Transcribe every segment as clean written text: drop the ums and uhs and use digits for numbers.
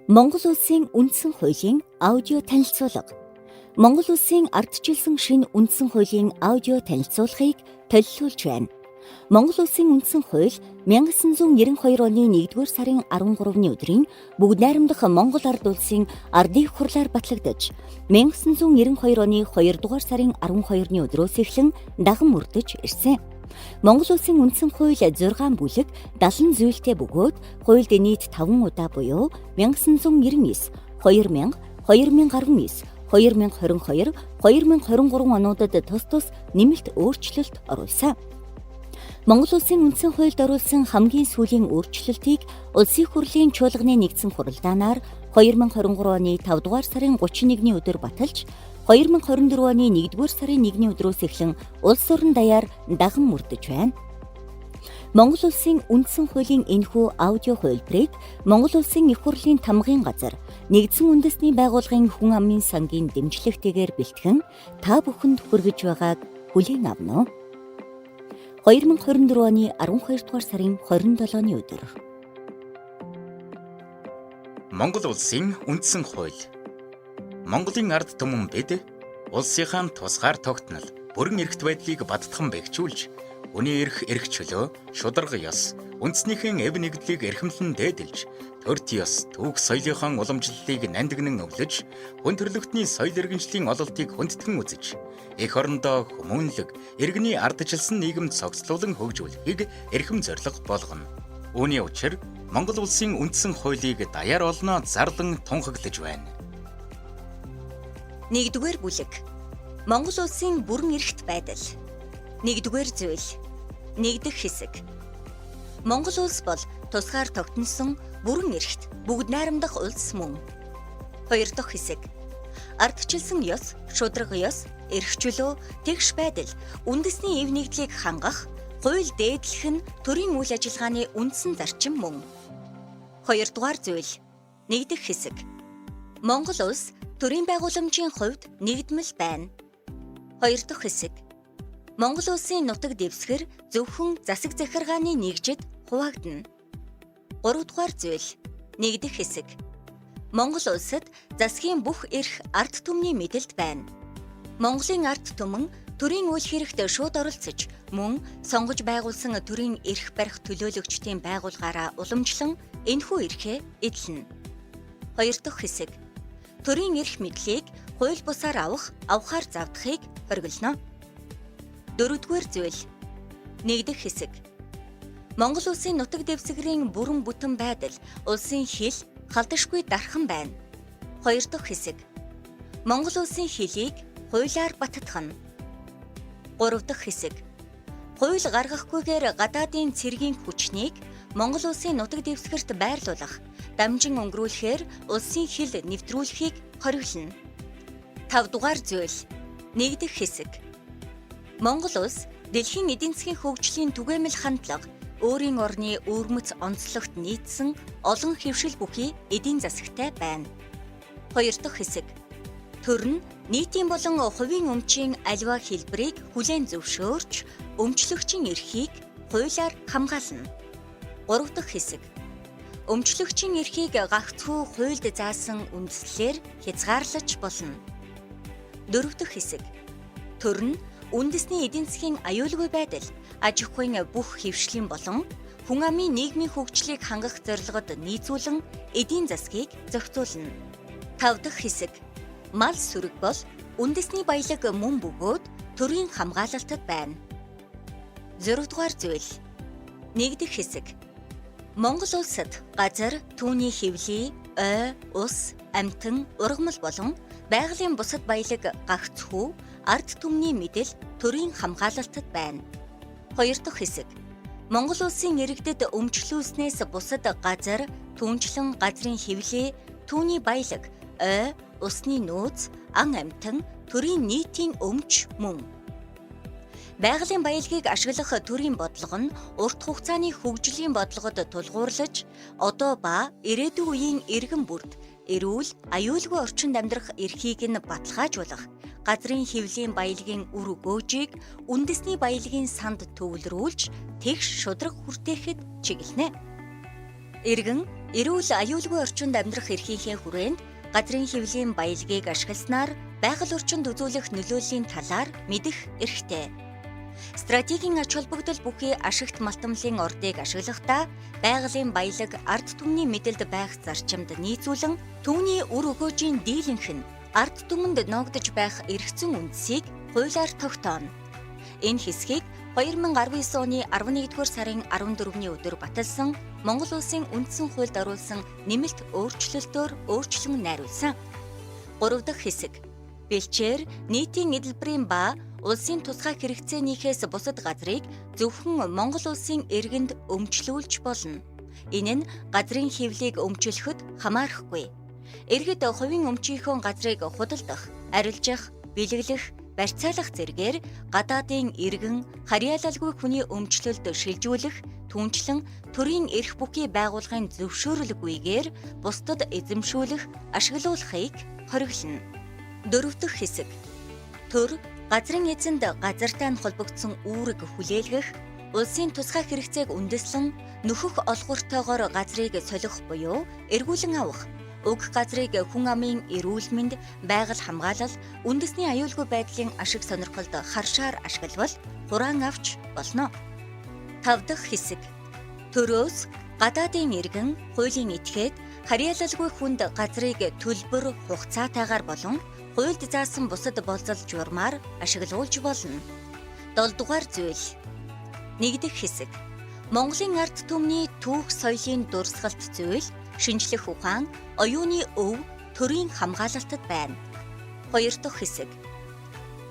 Монгол Улсын үндсэн хуулийн аудио танилцуулга. Монгол Улсын ардчилсан шинэ үндсэн хуулийн аудио танилцуулгыг төлөвлөж байна. Монгол Улсын үндсэн хууль 1992 оны 1-р сарын 13-ны өдрийн бүгд найрамдах Монгол Ард улсын ардын хурлаар батлагдаж, 1992 оны 2-р сарын 12-ны өдрөөс эхлэн даган мөрдөж ирсэн. Монгол Улсын үндсэн хууль 6 бүлэг 70 зүйлтэй бөгөөд хуульд нийт 5 удаа буюу 1999, 2000, 2019, 2022, 2023 онуудад тус тус нэмэлт өөрчлөлт оруулсан. Монгол Улсын үндсэн хуульд оруулсан хамгийн сүүлийн өөрчлөлтийг Улсын хурлын чуулганы нэгдсэн хуралдаанаар 2023 оны 5-р сарын 31-ний өдөр баталж, 2024 оны 1-р сарын 1-ний өдрөөс эхлэн улс орон даяар даган мөрдөж байна. Монгол Улсын үндсэн хуулийн энэхүү аудио хувилбарыг Монгол Улсын их хурлын тамгын газар, нэгдсэн үндэсний байгууллагын хүн амын сангийн дэмжлэгтэйгээр бэлтгэн та бүхэнд хүргэж байгааг хүлээн авна. 2024 оны 12-р сарын 27-ны өдөр. Монгол Улсын үндсэн хууль. Монголын ард түмэн бид улсынхаа тусгаар тогтнол, бүрэн эрхт байдлыг баттхан бэхжүүлж, хүний эрх чөлөө, шударга ёс, үндэснийхэн эв нэгдлийг эрхэмлэн дээдэлж, төрт ёс, түүх соёлынхаа уламжлалыг нандинан өглөж, хүн төрөлхтний соёл иргэншлийн ололтыг хүндэтгэн үзэж, эх орондоо хүмүүнлэг, иргэний ардчилсан нийгэмд цогцлуулан хөгжүүлэхийг эрхэм зорилго болгоно. Үүний учир Монгол Улсын үндсэн хуулийг даяар олноо зарлан тунхаглаж байна. 1-р бүлэг. Монгол Улсын бүрэн эрхт байдал. 1-р зүйл. 1 дахь хэсэг. Монгол улс бол тусгаар тогтносон бүрэн эрхт бүгд найрамдах улс мөн. 2 дахь хэсэг. Ардчилсан ёс, шударга ёс, эрх чөлөө, тэгш байдал, үндэсний эв нэгдлийг хангах, хууль дээдлэх нь төрийн үйл ажиллагааны үндсэн зарчим мөн. 2 дугаар зүйл. 1 дахь хэсэг. Монгол улс төрийн байгууламжийн хувьд нэгдмэл байна. 2 дахь хэсэг. Монгол улсын нутаг дэвсгэр зөвхөн засаг захиргааны нэгжид хуваагдана. 3 дугаар зүйл. 1 дахь хэсэг. Монгол улсад засгийн бүх эрх ард түмний мэдэлд байна. Монголын ард түмэн төрийн үйл хэрэгт шууд оролцож, мөн сонгож байгуулсан төрийн эрх барих төлөөлөгчдийн байгууллагаараа уламжлан энэхүү эрхээ эдлэнэ. 2 дахь хэсэг. Төрийн эрх мэдлийг хууль бусаар авахаар завдахыг хориглоно. 4 дугаар зүйл. 1 дахь хэсэг. Монгол улсын нутаг дэвсгэрийн бүрэн бүтэн байдал, улсын хил халдашгүй дархан байна. 2 дахь хэсэг. Монгол улсын хилийг хуулиар баттгах. 3 дахь хэсэг. Хууль гаргахгүйгээр гадаадын цэргийн хүчнийг Монгол улсын нутаг дэвсгэрт байрлуулах, дамжин өнгөрүүлэхээр улсын хил нэвтрүүлэхийг хориглоно. 5 дугаар зүйл. 1 дахь хэсэг. Монгол улс дэлхийн эдийн засгийн хөгжлийн түгээмэл хандлага, өөрийн орны өвөрмөц онцлогт нийцсэн олон хэвшил бүхий эдийн засагтай байна. 2 дахь хэсэг. Төр нь нийтийн болон хувийн өмчийн аливаа хэлбэрийг хүлээн зөвшөөрч, өмчлөгчийн эрхийг хуулиар хамгаална. 3 дахь хэсэг. Өмчлөгчийн эрхийг гагцхүү хуульд заасан үндэслэлээр хязгаарлаж болно. 4 дахь хэсэг. Төр нь үндэсний эдийн засгийн аюулгүй байдал, аж ахуйн бүх хэвшлийн болон хүн амын нийгмийн хөгжлийг хангах зорилгод нийцүүлэн эдийн засгийг зохицуулна. 5 дахь хэсэг. Мал сүрэг бол үндэсний баялаг мөн бөгөөд төрийн хамгаалалтад байна. 6 дугаар зүйл. 1 дахь хэсэг. Монгол улсад газар, түүний хэвлий, ой, ус, амьтан, ургамал болон байгалийн бусад баялаг гагцхүү, ард түмний мэдэл төрийн хамгаалалтад байна. 2 дахь хэсэг. Монгол улсын иргэдэд өмчлүүлснээс бусад газар, түүнчлэн газрын хэвлий, түүний баялаг, ой, усны нөөц, ан амьтан, төрийн нийтийн өмч мөн. Байгалийн баялагийг ашиглах төрийн бодлого нь урт хугацааны хөгжлийн бодлогод тулгуурлаж, одоо ба ирээдүйн үеийн иргэн бүрд эрүүл, аюулгүй орчинд амьдрах эрхийг нь баталгаажуулах, газрын хэвлийн баялагын үр өгөөжийг үндэсний баялагын санд төвлөрүүлж, тэгш шударга хүртээхэд чиглэнэ. Иргэн Эрүүл аюулгүй орчинд амьдрах эрхийнхээ хүрээнд газрын хэвлийн баялагийг ашигласнаар байгаль орчинд үзүүлэх нөлөөллийн талаар мэдэх эрхтэй. Стратегийн ач холбогдол бүхий ашигт малтамлын ордыг ашиглахдаа байгалийн баялаг ард түмний мэдэлд байх зарчимд нийцүүлэн түүний үр өгөөжийн дийлэнх нь ард түмэнд ногдож байх эрхцэн үндсийг хуулиар тогтооно. Энэ хэсгийг 2019 оны 11-р сарын 14-ний өдөр баталсан Монгол Улсын үндсэн хуульд оруулсан нэмэлт өөрчлөлтөөр өөрчлөн найруулсан. 3 дахь хэсэг. Бэлчээр нийтийн эдэлбэрийн ба улсын тусгай хэрэгцээнийхээс бусад газрыг зөвхөн Монгол Улсын иргэнд өмчлүүлж болно. Энэ нь газрын хэвлийг өмчлөхөд хамаарахгүй. Иргэд хувийн өмчийнхөө газрыг худалдах, арилжах, бэлэглэх, барьцаалах зэргээр гадаадын иргэн харьяалалгүй хүний өмчлөлд шилжүүлэх, түүнчлэн төрийн эрх бүхий байгууллагын зөвшөөрлгүйгээр бусдад эзэмшүүлэх, ашиглуулахыг хориглоно. 4 дахь хэсэг. Төр газрын эзэнд газартай холбогдсон үүрэг хүлээлгэх, улсын тусгай хэрэгцээг үндэслэн нөхөх олгууртойгоор газрыг солих буюу эргүүлэн авах, уг газрыг хүн амын эрүүл мэнд, байгаль хамгаалал, үндэсний аюулгүй байдлын ашиг сонирхолд харшаар ашиглавал хураан авч болно. 5 дахь хэсэг. Төрөөс гадаадын иргэн хуулийн этгээд харьяалалгүй хүнд газрыг төлбөр хугацаатайгаар болон хуульд заасан бусад болзол журмаар ашиглуулж болно. 7 дугаар зүйл. 1 дахь хэсэг. Монголын ард түмний түүх соёлын дурсгалт зүйл, шинжлэх ухаан, оюуны өв, төрийн хамгаалалтад байна. 2 дахь хэсэг.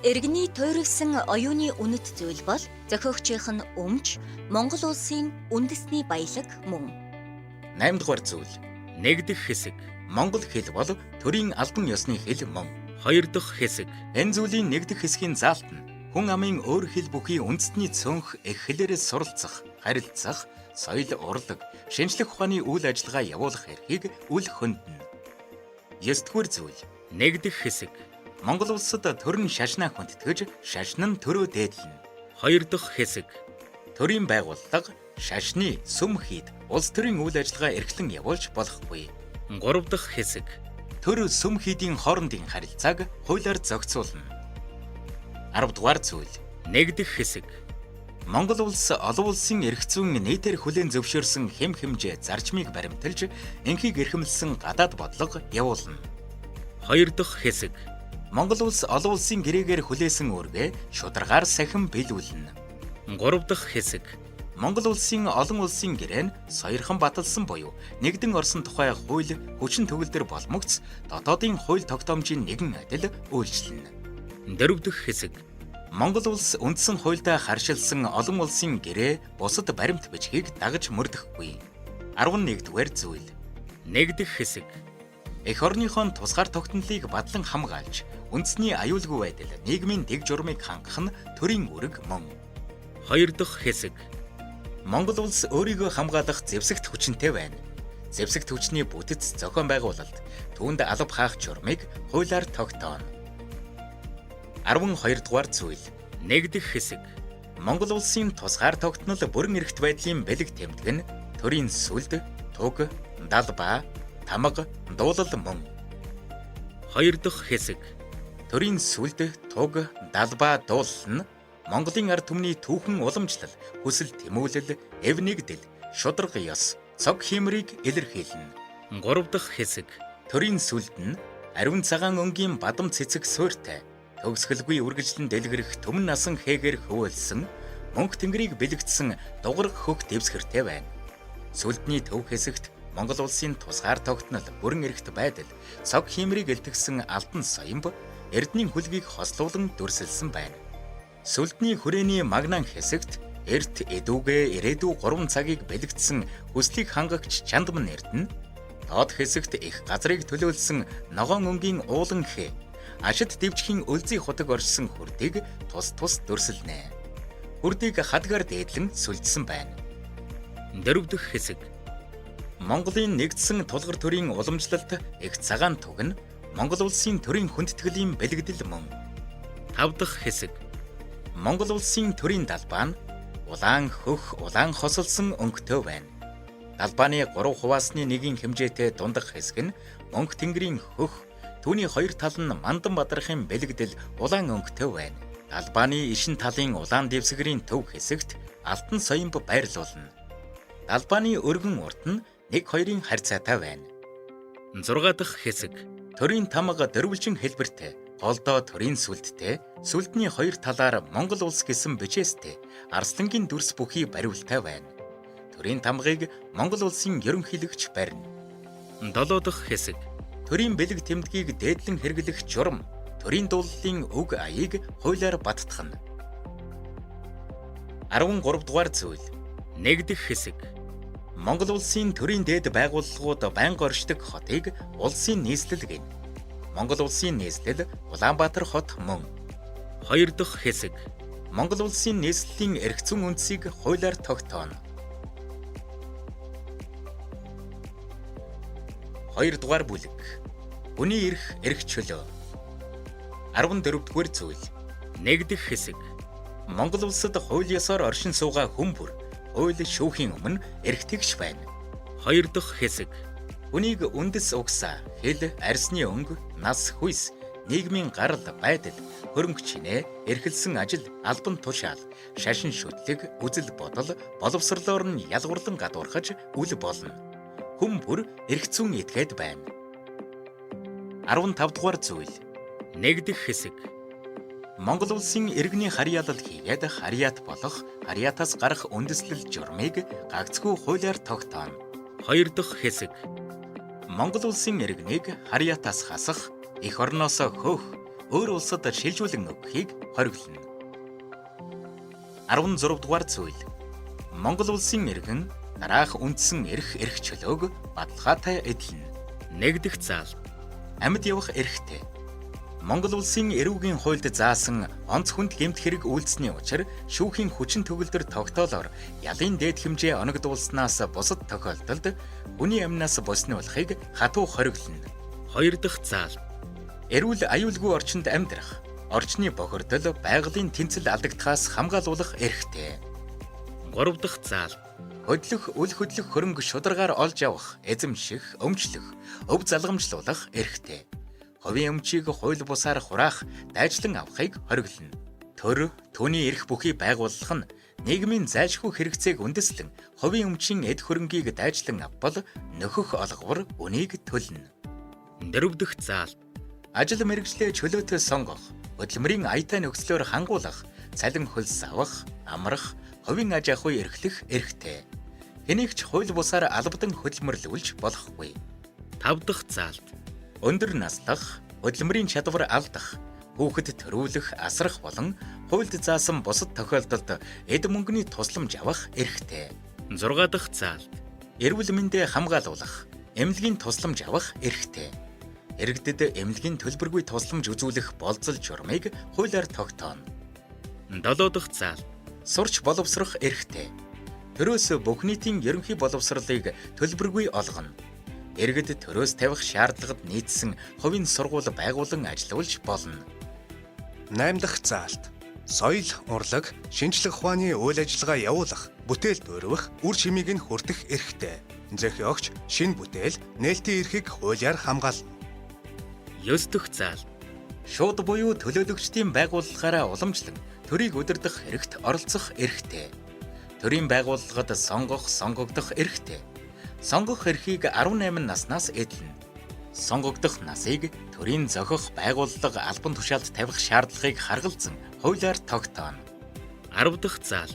Иргэний туйрагсан оюуны үнэт зүйл бол зохиогчийнх нь өмч, Монгол Улсын үндэсний баялаг мөн. 8 дугаар зүйл. 1 дахь хэсэг. Монгол хэл бол төрийн албан ёсны хэл мөн. 2 дахь хэсэг. Энэ зүйлийн 1 дахь хэсгийн заалт нь хүн амын өөр хэл бүхий үндэсний цөөнх их хэлээрээс суралцах, харилцах, соёл урлаг, шинжлэх ухааны үйл ажиллагаа явуулах эрхийг үл хөндөнө. 9 дугаар зүйл. 1 дахь хэсэг. Монгол улсад төр нь шашнаа хүндэтгэж, шашин нь төрөө дээдлэнэ. 2 дахь хэсэг. Төрийн байгууллага шашны сүм хийд улс төрийн үйл ажиллагаа эрхлэн явуулж болохгүй. 3 дахь хэсэг. Төр сүм хийдийн хоорондын харилцааг хуулиар зохицуулна. 10 дугаар зүйл. 1 дахь хэсэг. Монгол улс олон улсын эрх зүйн нийтээр хүлээн зөвшөөрсөн хэм хэмжээ зарчмыг баримталж, энхийг эрхэмлсэн гадаад бодлого явуулна. 2 дахь хэсэг. Монгол улс олон улсын гэрээгээр хүлээсэн үүргээ шударгаар сахин биелүүлнэ. 3 дахь хэсэг. Монгол улсын олон улсын гэрээ нь соёрхон баталсан буюу нэгдэн орсон тухай хууль хүчин төгөлдөр боломгц дотоодын хууль тогтоомжийн нэгэн адил үйлчлэнэ. 4 дахь хэсэг. Монгол улс үндсэн хуульдаа харшилсан олон улсын гэрээ бусад баримт бичгийг дагаж мөрдөхгүй. 11 дугаар зүйл. 1 дахь хэсэг. Эх орныхон тусгаар тогтнолыг бадлан хамгаалж, үндэсний аюулгүй байдал, нийгмийн дэг журмыг хангах нь төрийн үүрэг мөн. 2 дахь хэсэг. Монгол улс өөрийгөө хамгаалах зэвсэгт хүчинтэй байна. Зэвсэгт хүчний бүтэц зохион байгуулалт, түүнд алба хаах журмыг хуулиар тогтооно. 12 дугаар зүйл. 1 дахь хэсэг. Монгол улсын тусгаар тогтнол бүрэн эрхт байдлын бэлэг тэмдэг нь төрийн сүлд, туг, далбаа, тамга, дуулал мөн. 2 дахь хэсэг. Төрийн сүлд, туг, далбаа, дуулал нь Монголын ард түмний түүхэн уламжлал, хүсэл тэмүүлэл, эв нэгдэл, шударга ёс, цог хиймрийг илэрхийлнэ. 3 дахь хэсэг. Төрийн сүлд нь ариун цагаан өнгийн бадам цэцэг суурьтай, төгсгөлгүй үргэлжлэн дэлгэрэх түмэн насан хээгээр хөвөөлсөн, мөнх тэнгэрийг бэлэгдсэн дугараг хөх дэвсгэртэй байна. Сүлдний төв хэсэгт Монгол улсын тусгаар тогтнол, бүрэн эрхт байдал, цог хиймрийг илтгэсэн алтан соёмб, эрдэнийн хүлгийг хослуулан дүрсэлсэн байна. Сүлдний хүрээний магнаан хэсэгт эрт эдүүгээ ирээдүй 3 цагийг бэлэгдсэн хүслийг хангагч чандман эрдэнэ, доод хэсэгт их газрыг төлөөлсөн ногоон өнгийн уулан хээ, ашид дэвжхийн өлзий худаг оршсон хүрдийг тус тус дүрсэлнэ. Хүрдийг хадгаар дээдлэн сүлжсэн байна. 4 дахь хэсэг. Монголын нэгдсэн тулгар төрийн уламжлалт их цагаан туг нь Монгол улсын төрийн хүндэтгэлийн бэлэгдэл мөн. 5 дахь хэсэг. Монгол улсын төрийн далбаа нь улаан хөх, улаан хосолсон өнгөтэй байна. Далбааны 3 хуваасны нэгийн хэмжээтэй дундах хэсэг нь мөнх тэнгэрийн хөх, түүний хоёр тал нь мандан бадрахын бэлэгдэл улаан өнгөтэй байна. Далбааны ишин талын улаан дэвсгэрийн төв хэсэгт алтан соёмб байрлуулна. Далбааны өргөн урд нь 1-2-ын харьцаатай байна. 6 дахь хэсэг төрийн тамга дөрвөлжин хэлбэртэй, голдоо төрийн сүлдтэй, сүлдний хоёр талаар Монгол улс гэсэн бичээстэй арслангийн дүрс бүхий бариултай байна. Төрийн тамгыг Монгол улсын ерөнхийлөгч барина. 7 дахь хэсэг төрийн бэлэг тэмдгийг дээдлэн хэрэглэх журам, төрийн дууллын үг аяыг хуулиар баттгах. 13 дугаар зүйл 1 дэх хэсэг Монгол улсын төрийн дээд байгууллагууд байнга оршдог хотыг улсын нийслэл гэнэ. Монгол улсын нийслэл Улаанбаатар хот мөн. 2 дахь хэсэг Монгол улсын нийслэлийн эрх зүйн үндсийг хуулиар тогтооно. 2 дугаар бүлэг хүний эрх чөлөө. 14 дугаар зүйл 1 дэх хэсэг Монгол улсад хууль ёсоор оршин суугаа хүн бүр хууль шүүхийн өмнө эрх тэгш байна. 2 дахь хэсэг хүнийг үндэс угсаа, хэл, арьсны өнгө, нас, хүйс, нийгмийн гарал, байдал, хөрөнгө чинээ, эрхэлсэн ажил, албан тушаал, шашин шүтлэг, үзэл бодол, боловсрлоор нь ялгуурлан гадуурхаж үл болно. Хүн бүр эрх зүйн этгээд байна. 15 дугаар зүйл 1 дэх хэсэг Монгол улсын иргэний харьяалал хийгээд харьяат болох, харьяатаас гарах үндэслэл журмыг гагцхүү хуулиар тогтооно. 2 дахь хэсэг Монгол улсын иргэнийг харьяатаас хасах, эх орноосоо хөөх, өөр улсад шилжүүлэн өгөхийг хориглоно. 16 дугаар зүйл Монгол улсын иргэн дараах үндсэн эрх чөлөөг баталгаатай эдлэнэ. 1 дэх заал амьд явах эрхтэй. Монгол улсын эрүүгийн хуульд заасан онц хүнд гэмт хэрэг үйлдсэний учир шүүхийн хүчин төгөлдөр тогтоолоор ялын дээд хэмжээ оногдуулснаас бусад тохиолдолд хүний амнаас боснуулахыг хатуу хориглоно. 2 дахь заал эрүүл аюулгүй орчинд амьдрах, орчны бохирдол, байгалийн тэнцэл алдагдахаас хамгаалуулах эрхтэй. 3 дахь заал хөдлөх, үл хөдлөх хөрөнгө шударгаар олж авах, эзэмших, өмчлөх, өв залгамжлуулах эрхтэй. Хувийн өмчийг хууль бусаар хураах, дайчлан авахыг хориглоно. Төр, түүний эрх бүхий байгууллах нь нийгмийн зайлшгүй хэрэгцээг үндэслэн хувийн өмчийн эд хөрөнгийг дайчлан авбал нөхөх олгоор үнийг төлнө. 4 дахь заал ажил мэргэжлээ чөлөөтэй сонгох, хөдөлмөрийн аятай нөхцлөөр хангуулах, цалин хөлс авах, амрах, хувийн аж ахуй эрхлэх эрхтэй. Хэнийгч хууль бусаар албадан хөдөлмөрлүүлж болохгүй. 5 дахь заалд өндөр наслах, хөдөлмөрийн чадвар алдах, хүүхэд төрүүлэх, асрах болон хуульд заасан бусад тохиолдолд эд мөнгөний тусламж авах эрхтэй. 6 дахь заалд эрүүл мэндэ хамгаалуулах, эмнэлгийн тусламж авах эрхтэй. Иргэдэд эмнэлгийн төлбөргүй тусламж үзүүлэх болцол журмыг хуулиар тогтооно. 7 дахь заал сурч боловсрох эрхтэй. Төрөөс бүх нийтийн ерөнхий боловсролыг төлбөргүй олгоно. Иргэд төрөөс тавих шаардлагад нийцсэн хувийн сургууль байгуулан ажиллуулж болно. 8 дахь заалт соёл, урлаг, шинжлэх ухааны үйл ажиллагаа явуулах, бүтээл дүүргэх, үр шимийг нь хүртэх эрхтэй. Зохио огч шинэ бүтээл, нээлтийн эрхийг хуулиар хамгаална. 9 дахь заал шууд буюу төлөөлөгчдийн байгууллагаараа уламжлан төрийг удирдах хэрэгт оролцох эрхтэй. Төрийн байгууллагад сонгогдох эрхтэй. Сонгох эрхийг 18 наснаас эдлэнэ. Сонгогдох насыг төрийн зохих байгууллага албан тушаалд тавих шаардлагыг харгалзан хуулиар тогтооно. 10 дахь заал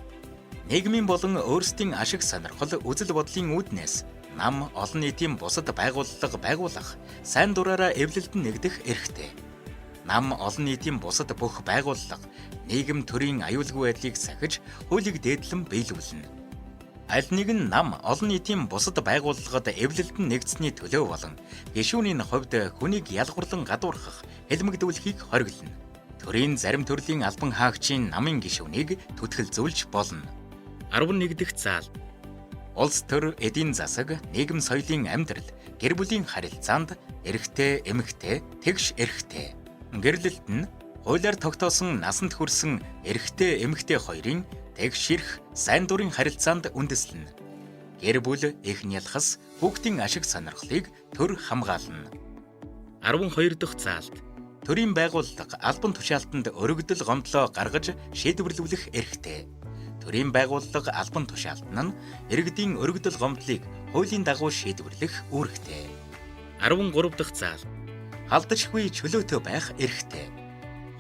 нийгмийн болон өөрсдийн ашиг сонирхол үзэл бодлын үүднээс нам олон нийтийн бусад байгууллага байгуулах, сайн дураараа эвлэлдэн нэгдэх эрхтэй. Нам олон нийтийн бусад бүх байгууллага нийгэм төрийн аюулгүй байдлыг сахиж хуулийг дээдлэн биелүүлнэ. Аль нэгэн нам олон нийтийн бусад байгууллагад эвлэлдэн нэгдсэний төлөө болон гишүүний хувьд хүнийг ялгуурлан гадуурхах, хэлмэгдүүлэхийг хориглоно. Төрийн зарим төрлийн албан хаагчийн намын гишүүнийг түтгэлзүүлж болно. 11 дахь заал улс төр, эдийн засаг, нийгэм соёлын амьдрал, гэр бүлийн харилцаанд эрхтэй, эмэгтэй, тэгш эрхтэй. Гэрлэлт нь хуулиар тогтоосон насанд хүрсэн эрхтэй, эмэгтэй хоёрын тэгш эрх, сайн дурын харилцаанд үндэслэнэ. гэр бүл, эх нялхас, хүүхдийн ашиг сонирхлыг төр хамгаална. 12 дахь заалт. Төрийн байгууллага албан тушаалтанд өргөдөл гомдлоо гаргаж шийдвэрлүүлэх эрхтэй. Төрийн байгууллага албан тушаалтан нь иргэдийн өргөдөл гомдлыг хуулийн дагуу шийдвэрлэх үүрэгтэй. 13 дахь заалт. Халдашгүй чөлөөтэй байх эрхтэй.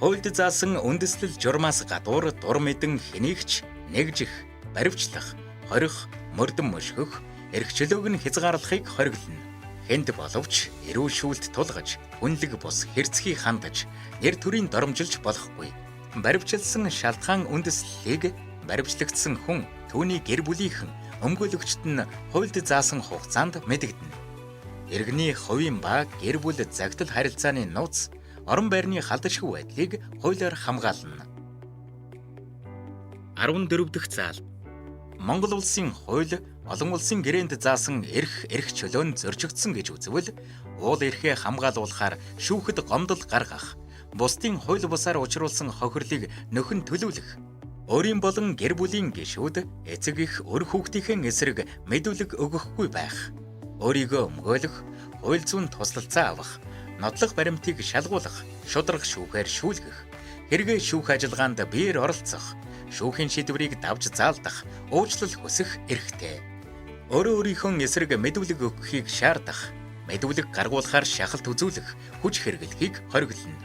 Хуульд заасан үндэслэл журмаас гадуур дур мэдэн хэнийгч нэгжих, баривчлах, хорих, мөрдөн мөшгөх, эрх чөлөөг нь хязгаарлахыг хориглоно. Хэнд боловч эрүүл шүүлт тулгаж, хүнлэг бус хэрцгий хандаж, нэр төрийн доромжилж болохгүй. Баривчилсан шалтгаан үндэслэлийг баривчлагдсан хүн түүний гэр бүлийнхэн өмгөөлөгчт нь хуульд заасан хугацаанд мэдэгдэнэ. Иргэний хувийн ба гэр бүл загтал харилцааны нууц, орон байрны халдашгүй байдлыг хуулиар хамгаална. 14 дахь заалт. Монгол улсын хууль олон улсын гэрээнд заасан эрх чөлөө нь зорчигдсон гэж үзвэл уул эрхээ хамгаалуулахаар шүүхэд гомдол гаргах, бусдын хууль бусаар учруулсан хохирлыг нөхөн төлөвлөх, өөрийн болон гэр бүлийн гишүүд эцэг их өр хүүхдийн эсрэг мэдүүлэг өгөхгүй байх, өөрийгөө өмгөөлөх, хууль зүйн туслалцаа авах, нотлох баримтыг шалгуулах, шударга шүүхээр шүүлгэх, хэрэгээ шүүх ажиллагаанд биеэр оролцох, шүүхийн шийдвэрийг давж заалдах, уучлал хүсэх эрхтэй. Өөрөө өөрийнхөө эсрэг мэдүүлэг өгөхийг шаардах, мэдүүлэг гаргуулахаар шахалт үзүүлэх, хүч хэрэглэхийг хориглоно.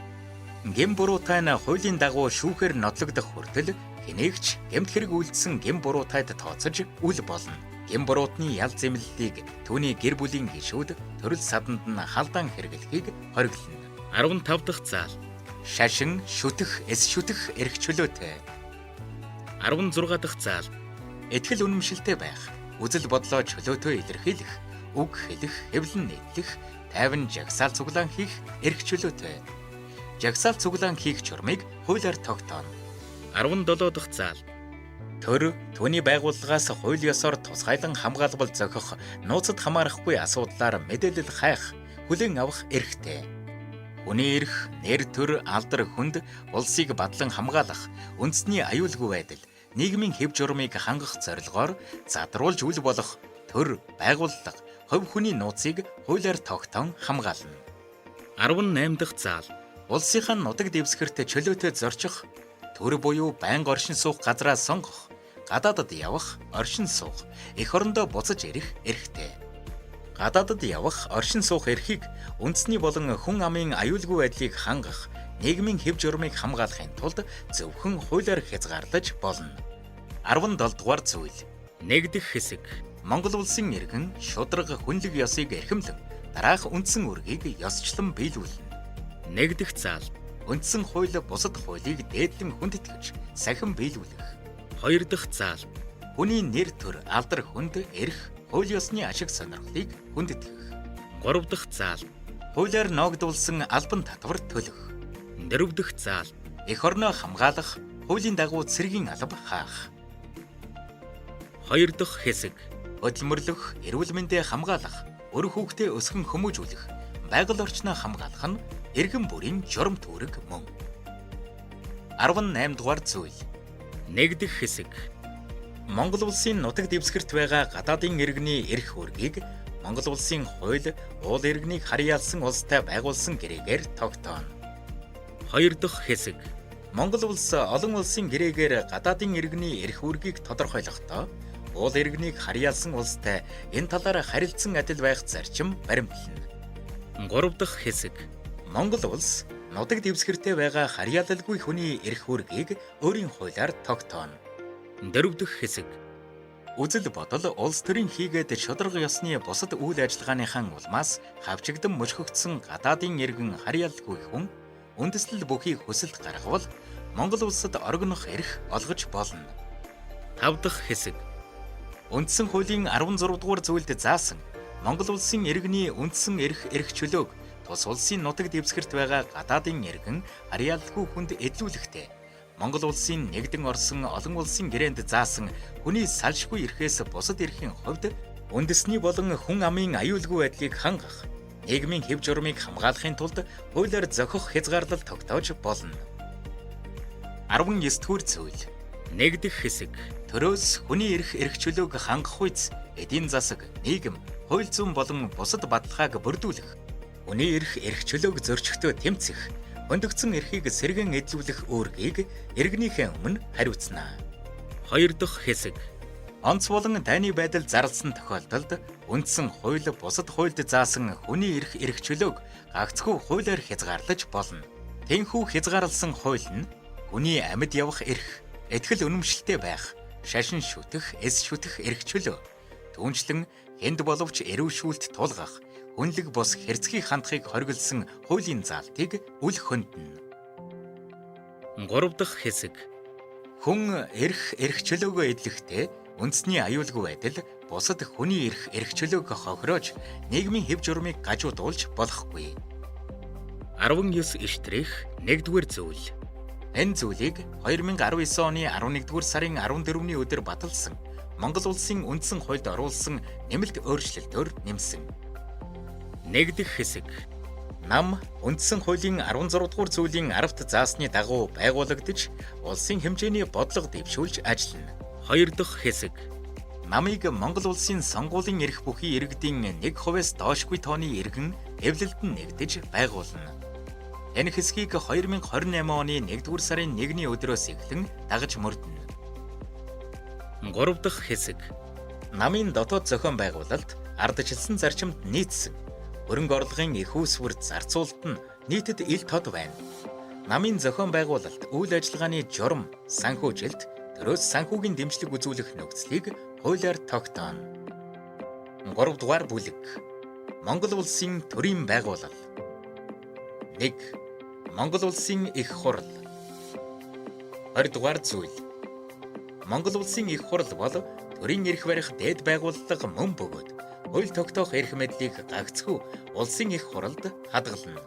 Гэм буруутай нь хуулийн дагуу шүүхээр нотлогдох хүртэл хэнээгч гэмт хэрэг үйлдсэн гэм буруутайд тооцож үл болно. Гэм буруутны ял зэмлэлийг түүний гэр бүлийн гишүүд төрөл саданд нь халдаан хэрэглэхийг хориглоно. 15 дахь заал. Шашин, шүтэх, эс шүтэх эрх чөлөөтэй. 16 дахь заал. Итгэл үнэмшилтэй байх, үзэл бодлоо чөлөөтэй илэрхийлэх, үг хэлэх, хэвлэн нийтлэх, тайван жагсаал цуглаан хийх эрх чөлөөтэй. Жагсаал цуглаан хийх журмыг хуулиар тогтооно. 17 дахь заал. Төр түүний байгууллагаас хууль ёсоор тусгайлан хамгаалбал зохих, нууцад хамаарахгүй асуудлаар мэдээлэл хайх, хүлээн авах эрхтэй. Хүний эрх, нэр төр, алдар хүнд улсыг бадлан хамгаалах, үндэсний аюулгүй байдал, нийгмийн хэв журмыг хангах зорилгоор задруулж үл болох төр, байгууллага, хувь хүний нууцыг хуулиар тогтоон хамгаална. 18 дахь заал. Улсынхаа нутаг дэвсгэрт чөлөөтэй зорчих, төр буюу байнга оршин суух газраа сонгох, гадаадад явах, оршин суух, эх орондоо буцаж ирэх эрхтэй. Гадаадад явах, оршин суух эрхийг үндэсний болон хүн амын аюулгүй байдлыг хангах, нийгмийн хэв журмыг хамгаалахын тулд зөвхөн хуулиар хязгаарлаж болно. 17 дугаар зүйл. Нэгдэх хэсэг. Монгол улсын иргэн шударга хүнлэг ёсыг эрхэмлэн дараах үндсэн үргийг ёсчлон биелүүлнэ. Нэгдэх заал. Үндсэн хууль бусад хуулийг дээдлэн хүндэтгэж сахин биелүүлэх. 2 дахь заал. Хүний нэр төр, алдар хүнд, эрх, хууль ёсны ашиг сонирхлыг хүндэтгэх. 3 дахь заал. Хуулиар ноогдуулсан албан татвар төлөх. 4 дахь заал. Эх орноо хамгаалах, хуулийн дагуу цэргийн алба хаах. 2 дахь хэсэг. Хөдөлмөрлөх, эрүүл мэндэ хамгаалах, өр хүүхдээ өсгөн хүмүүжүүлэх, байгаль орчноо хамгаалах нь иргэн бүрийн журам түүрэг мөн. 18 дугаар зүйл. Нэгдэх хэсэг. Монгол улсын нутаг дэвсгэрт байгаа гадаадын иргэний эрх үүргийг Монгол улсын хууль уул иргэнийг харьяалсан улстай байгуулсан гэрээгээр тогтооно. 2 дахь хэсэг. Монгол улс олон улсын гэрээгээр гадаадын иргэний эрх үүргийг тодорхойлохдоо уул иргэнийг харьяалсан улстай энэ талаар харилцан адил байх зарчим баримтлана. 3 дахь хэсэг. Монгол улс нутаг дэвсгэртээ байгаа харьяалалгүй хүний эрх үүргийг өөрийн хуулиар тогтооно. 4 дахь хэсэг. Үзэл бодол улс төрийн хийгээд шударга ёсны бусад үйл ажиллагааныхаа улмаас хавчигдан мөчгөгдсөн гадаадын иргэн харьяалалгүй хүн үндэслэл бүхий хүсэлт гаргавал Монгол улсад орогнох эрх олгож болно. 5 дахь хэсэг. Үндсэн хуулийн 16 дугаар зүйлд заасан Монгол улсын иргэний үндсэн эрх чөлөөг тус улсын нутаг дэвсгэрт байгаа гадаадын иргэн харьяалалгүй хүнд эдлүүлэхдээ Монгол улсын нэгдэн орсон олон улсын гэрээнд заасан хүний салшгүй эрхээс бусад эрхийн хувьд үндэсний болон хүн амын аюулгүй байдлыг хангах, нийгмийн хэв журмыг хамгаалахын тулд хуулиар зохих хязгаарлал тогтоож болно. 19 дугаар зүйл. Нэг дэх хэсэг. Төрөөс хүний эрх чөлөөг хангах үйс эдийн засаг, нийгэм, хууль зүйн болон бусад баталгааг бүрдүүлэх. Хүний эрх чөлөөг зөрчигтөө тэмцэх, хөндөгдсөн эрхийг сэргэн эдлүүлэх үүргийг иргэнийхээ өмнө хариуцнаа. Хоёр дахь хэсэг. Онц болон тайны байдал зарласан тохиолдолд үндсэн хууль бусад хуульд заасан хүний эрх чөлөөг гагцхүү хуулиар хязгаарлаж болно. Тэнхүү хязгаарласан хууль нь хүний амьд явах эрх, этгэл үнэмшилтэй байх, шашин шүтэх, эс шүтэх эрх чөлөө, түүнчлэн хэнд боловч эрүүшүүлт тулгах, хүнлэг бус хэрцгий хандахыг хориглосон хуулийн заалтыг үл хөндөнө. Гурав дахь хэсэг. Хүн эрх чөлөөгөө эдлэхдээ үндэсний аюулгүй байдал бусад хүний эрх чөлөөг хохироож нийгмийн хэв журмыг гажуудуулж болохгүй. 19 эштрэх 1-р зүйл. Энэ зүйлийг 2019 оны 11-р сарын 14-ний өдөр баталсан Монгол улсын үндсэн хуульд оруулсан нэмэлт өөрчлөлтөөр нэмсэн. Нэг дэх хэсэг. Нам үндсэн хуулийн 16-р зүйлийн 10-т заасны дагуу байгуулагдаж, улсын хэмжээний бодлого дэвшүүлж ажиллана. Хоёр дахь хэсэг. Намыг Монгол улсын сонгуулийн эрх бүхий иргэдийн 1%-ээс доошгүй тооны иргэн эвлэлд нь нэгдэж байгуулна. Энэ хэсгийг 2028 оны 1-р сарын 1-ний өдрөөс эхлэн дагаж мөрдөнө. Гурав дахь хэсэг. Намын дотоод зохион байгуулалт ардчилсан зарчимд нийцсэн. Хөрөнгө орлогын их үүсвэр зарцуулалт нь нийтэд ил тод байна. Намын зохион байгуулалт үйл ажиллагааны журам, санхүүжилт, төрөөс санхүүгийн дэмжлэг үзүүлэх нөхцөлийг хуулиар тогтооно. 3-р бүлэг. Монгол улсын төрийн байгууллага. 1. Монгол улсын их хурал. 20-р зүйл. Монгол улсын их хурал бол төрийн эрх барих дээд байгууллага мөн бөгөөд хууль тогтоох эрх мэдлийг гагцхүү улсын их хуралд хадгална.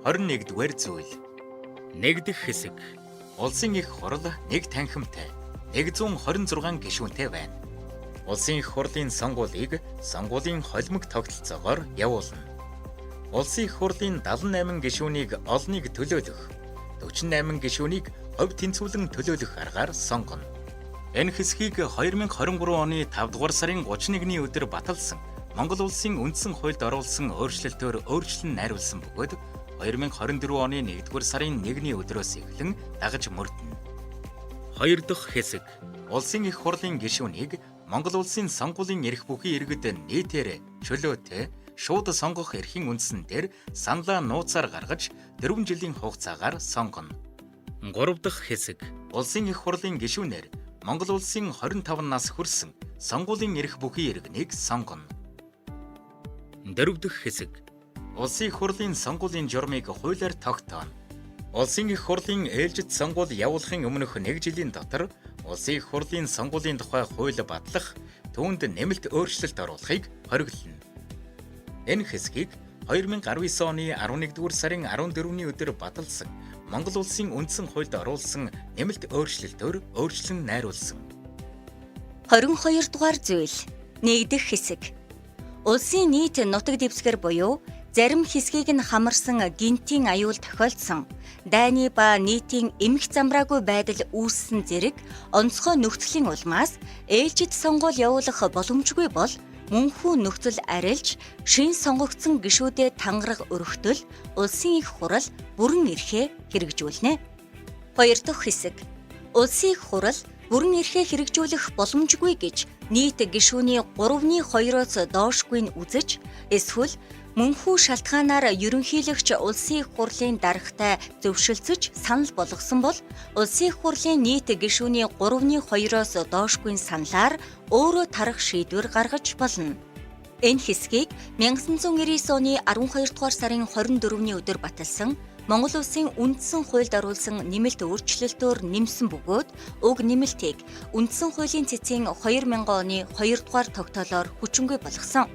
21-р зүйл. Нэг дэх хэсэг. Улсын их хурал нэг танхимтай 126 гишүүнтэй байна. Улсын их хурлын сонгуулийг сонгуулийн холимог тогтолцоогоор явуулна. Улсын их хурлын 78 гишүүнийг олныг төлөөлөх, 48 гишүүнийг хувь тэнцвүүлэн төлөөлөх аргаар сонгоно. Энэ хэсгийг 2023 оны 5-р сарын 31-ний өдөр баталсан Монгол улсын үндсэн хуульд оруулсан өөрчлөлтөөр өөрчлөн найруулсан бөгөөд 2024 оны 1-р сарын 1-ний өдрөөс эхлэн дагаж мөрдөнө. Хоёр дахь хэсэг. Улсын их хурлын гишүүнийг Монгол улсын сонгуулийн эрх бүхий иргэд нийтээр чөлөөтэй шууд сонгох эрхийн үндсэн дээр саналаа нууцаар гаргаж 4 жилийн хугацаагаар сонгоно. 3 дахь хэсэг. Улсын их хурлын гишүүнээр Монгол улсын 25 нас хүрсэн сонгуулийн эрх бүхий иргэнийг сонгоно. 4 дахь хэсэг. Улсын их хурлын сонгуулийн журмыг хуулиар тогтооно. Улсын их хурлын ээлжид сонгуул явуулахын өмнөх 1 жилийн дотор улсын их хурлын сонгуулийн тухай хууль батлах, түүнд нэмэлт өөрчлөлт оруулахыг хориглоно. Энэ хэсгийг 2019 оны 11-р сарын 14-ний өдөр баталсан Монгол улсын үндсэн хуульд оруулсан нэмэлт өөрчлөлтөөр өөрчлөн найруулсан. 22-р зүйл. Нэгдэх хэсэг. Улсын нийт нутаг дэвсгэр буюу зарим хэсгийг нь хамарсан гинтийн аюул тохиолдсон дайны ба нийтийн эмх замбраагүй байдал үүссэн зэрэг онцгой нөхцөлийн улмаас ээлжид сонгуул явуулах боломжгүй бол мөнхүү нөхцөл арилж шин сонгогдсон гишүүдэд тангараг өргөтөл улсын их хурал бүрэн эрхээ хэрэгжүүлнэ. Хоёр дахь хэсэг. Улсын их хурал бүрэн эрхээ хэрэгжүүлэх боломжгүй гэж нийт гишүүний 3/2-оос доошгүй нь үзэж эсвэл мөнхүү шалтгаанаар ерөнхийлөгч улсын их хурлын дарагтай зөвшөлдсөж санал болгосон бол улсын их хурлын нийт гишүүний 3/2-оос доошгүй саналаар өөрөө тарах шийдвэр гаргаж болно. Энэ хэсгийг 1999 оны 12 дугаар сарын 24-ний өдөр баталсан Монгол улсын үндсэн хуульд оруулсан нэмэлт өөрчлөлтөөр нэмсэн бөгөөд уг нэмэлтийг үндсэн хуулийн цэцгийн 2000 оны 2 дугаар тогтоолоор хүчингүй болгосон.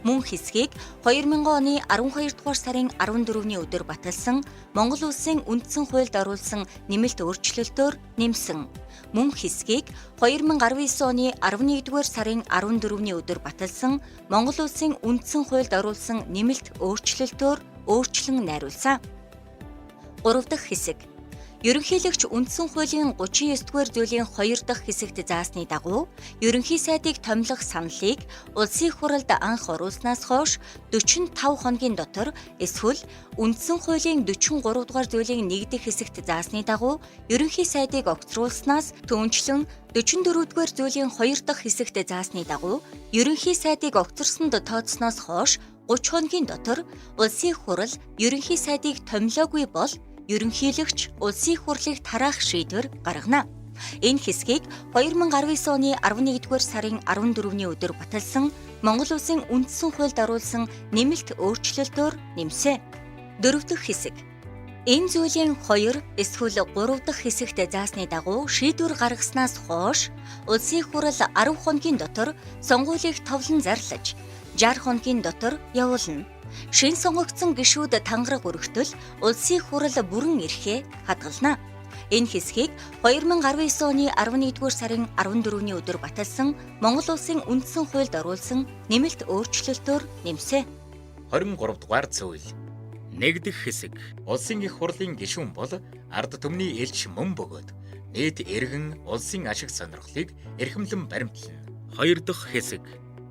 Мөн хэсгийг 2000 оны 12 дугаар сарын 14-ний өдөр баталсан Монгол улсын үндсэн хуульд оруулсан нэмэлт өөрчлөлтөөр нэмсэн. Мөн хэсгийг 2019 оны 11-р сарын 14-ний өдөр баталсан Монгол улсын үндсэн хуульд оруулсан нэмэлт өөрчлөлтөөр өөрчлөн найруулсан. 3 дахь хэсэг. Ерөнхийлөгч үндсэн хуулийн 39-р зүйлийн 2 дахь хэсэгт заасны дагуу ерөнхий сайдыг томилох саналыг улсын хуралд анх оруулснаас хойш 45 хоногийн дотор эсвэл үндсэн хуулийн 43 дугаар зүйлийн 1 дахь хэсэгт заасны дагуу ерөнхий сайдыг огцруулснаас түүнчлэн 44 дугаар зүйлийн 2 дахь хэсэгт заасны дагуу ерөнхий сайдыг огцорсонд тооцсноос хойш 30 хоногийн дотор улсын хурал ерөнхий сайдыг томилоогүй бол ерөнхийлөгч улсын хурлыг тараах шийдвэр гаргана. Энэ хэсгийг 2019 оны 11-р сарын 14-ний өдөр баталсан Монгол Улсын үндсэн хуульд оруулсан нэмэлт өөрчлөлтөөр нэмсэн. 4 дахь хэсэг. Энэ зүйлийн 2 эсвэл 3 дахь хэсэгт заасны дагуу шийдвэр гаргаснаас хойш улсын хурал 10 хоногийн дотор сонгуулийг товлон зарлаж 60 хоногийн дотор явуулна. Шин сонгогдсон гишүүд тангараг өргөтөл улсын хурал бүрэн эрхээ хадгална. Энэ хэсгийг 2019 оны 11-р сарын 14-ний өдөр баталсан Монгол Улсын үндсэн хуульд оруулсан нэмэлт өөрчлөлтөөр нэмсэн. 23 дугаар зүйл. Нэгдэх хэсэг. Улсын их хурлын гишүүн бол ард түмний элч мөн бөгөөд нийт иргэн улсын ашиг сонирхлыг эрхэмлэн баримтлана. 2 дахь хэсэг.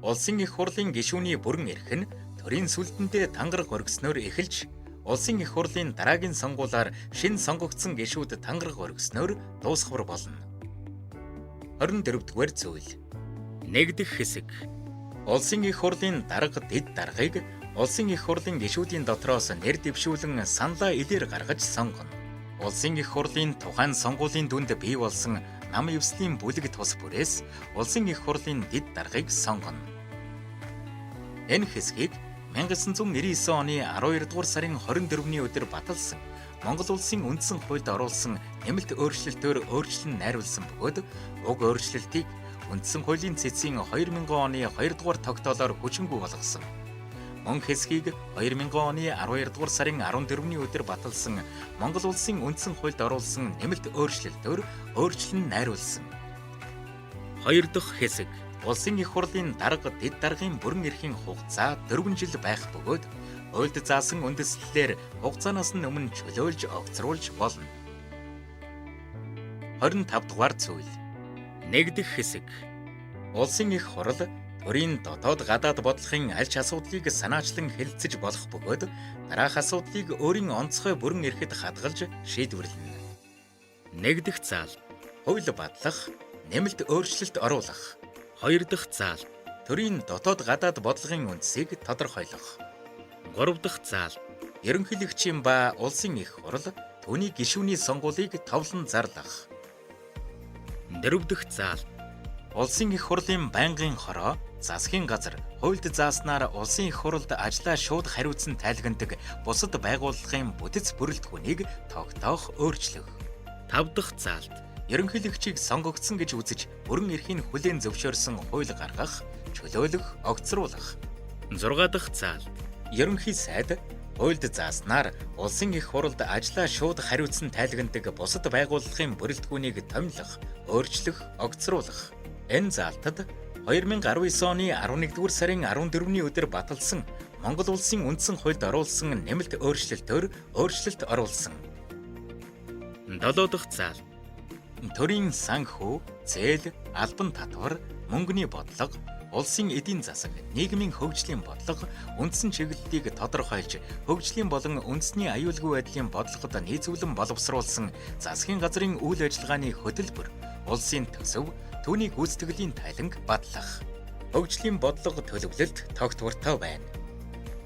Улсын их хурлын гишүүний бүрэн эрх нь төрийн сүлдэндээ тангараг өргөснөөр эхэлж, улсын их хурлын дараагийн сонгуулиар шин сонгогдсон гишүүд тангараг өргөснөөр дуусгавар болно. 24 дугаар зүйл. Нэгдэх хэсэг. Улсын их хурлын дарга дэд даргыг улсын их хурлын гишүүдийн дотроос нэр дэвшүүлэн саналаа илээр гаргаж сонгоно. Улсын их хурлын тухайн сонгуулийн дүнд бий болсон нам ивслийн бүлэг тус бүрээс улсын их хурлын дэд даргыг сонгоно. Энэ хэсгийг 1999 оны 12 дугаар сарын 24-ний өдөр баталсан Монгол Улсын үндсэн хуульд оруулсан нэмэлт өөрчлөлтөөр өөрчлөн найруулсан бөгөөд уг өөрчлөлтийг үндсэн хуулийн цэцгийн 2000 оны 2 дугаар тогтоолоор хүчингүй болгосон. Мөн хэсгийг 2000 оны 12 дугаар сарын 14-ний өдөр баталсан Монгол Улсын үндсэн хуульд оруулсан нэмэлт өөрчлөлтөөр өөрчлөн найруулсан. 2 дахь хэсэг. Улсын их хурлын дарга дэд даргын бүрэн эрхийн хугацаа 4 жил байх бөгөөд хуульд заасан үндэслэлээр хугацаанаас нь өмнө чөлөөлж огцруулж болно. 25 дугаар зүйл. Нэгдэх хэсэг. Улсын их хурал төрийн дотоод гадаад бодлогын аль ч асуудлыг санаачлан хэлэлцэж болох бөгөөд дараах асуудлыг өөрийн онцгой бүрэн эрхэд хадгалж шийдвэрлэнэ. Нэгдэх заал. Хууль батлах, нэмэлт өөрчлөлт оруулах. 2 дахь заал. Төрийн дотоод гадаад бодлогын үндсийг тодорхойлох. 3 дахь заал. Ерөнхийлөгчийн ба улсын их хурал түүний гишүүний сонгуулийг товлон зарлах. 4 дахь заал. Улсын их хурлын байнгын хороо, засгийн газар хуульд зааснаар улсын их хуралд ажлаа шууд хариуцсан тайлгнадаг бусад байгууллагын бүтэц бүрэлдэхүүнийг тогтоох, өөрчлөх. 5 дахь заалт. Ерөнхийлөгчийг сонгогдсон гэж үзэж бүрэн эрхийн хүлээн зөвшөөрсөн хууль гаргах, чөлөөлөх, огцруулах. 6 дахь заалт. Ерөнхий сайд хуульд зааснаар улсын их хуралд ажлаа шууд хариуцсан тайлгнадаг бусад байгууллагын бүрэлдэхүүнийг томилох, өөрчлөх, огцруулах. Энэ заалтад 2019 оны 11-р сарын 14-ний өдөр баталсан Монгол Улсын үндсэн хуульд оруулсан нэмэлт өөрчлөлтөөр өөрчлөлт оруулсан. 7 дахь заал. Төрийн санхүү, зээл, албан татвар, мөнгөний бодлого, улсын эдийн засаг, нийгмийн хөгжлийн бодлого, үндсэн чиглэлийг тодорхойлж, хөгжлийн болон үндэсний аюулгүй байдлын бодлогод нийцүүлэн боловсруулсан засгийн газрын үйл ажиллагааны хөтөлбөр, улсын төсөв, түүний гүйцэтгэлийн тайланг батлах. Хөгжлийн бодлого төлөвлөлт тогтвортой байна.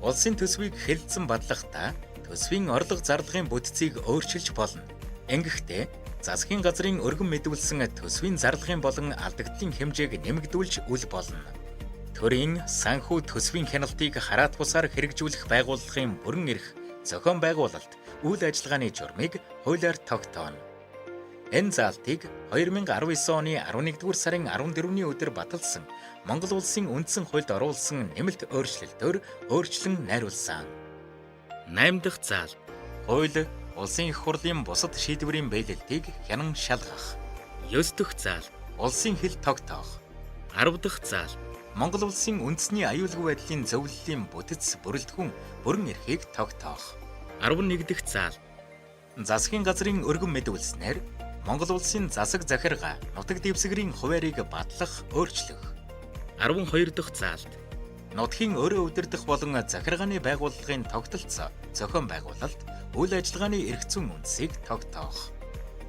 Улсын төсвийг хэлэлцэн батлахдаа төсвийн орлого зарлагын бүтцийг өөрчилж болно. Ингэхдээ засгийн газрын өргөн мэдүүлсэн төсвийн зарлагын болон алдагдлын хэмжээг нэмэгдүүлж үл болно. Төрийн санхүү төсвийн хяналтыг хараат бусаар хэрэгжүүлэх байгууллагын бүрэн эрх, зохион байгуулалт, үйл ажиллагааны журмыг хуулиар тогтооно. Энэ заалтыг 2019 оны 11-р сарын 14-ний өдөр баталсан Монгол Улсын үндсэн хуульд оруулсан нэмэлт өөрчлөлтөөр өөрчлөн найруулсан. 8 дахь заал. Хууль улсын их хурлын бусад шийдвэрийн биелэлтийг хянан шалгах. 9 дахь заал. Улсын хил тогтоох. 10 дахь заал. Монгол Улсын үндэсний аюулгүй байдлын зөвлөлийн бүтэц бүрэлдэхүүн бүрэн эрхийг тогтоох. 11 дахь заал. Засгийн газрын өргөн мэдүүлснээр Монгол улсын засаг захиргаа нутаг дэвсгэрийн хуваарийг батлах, өөрчлөх. 12 дахь заалт. Нутгийн өөрөө удирдах болон захиргааны байгууллагын тогтолцоо, зохион байгуулалт, үйл ажиллагааны эрх зүйн үндсийг тогтоох.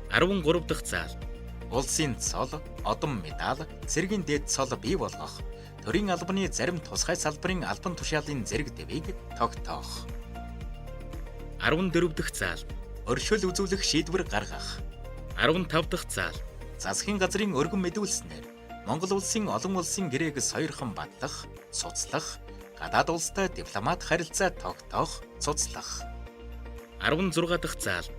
13 дахь заалт. Улсын цол, одон медаль, цэргийн дээд цол бий болгох, төрийн албаны зарим тусгай салбарын албан тушаалын зэрэг дэвийг тогтоох. 14 дахь заалт. Оршил үзүүлэх шийдвэр гаргах. 15 дахь заалт. Засгийн газрын өргөн мэдүүлснээр Монгол улсын олон улсын гэрээг сойрхон батлах, цуцлах, гадаад улстай дипломат харилцаа тогтоох, цуцлах. 16 дахь заалт.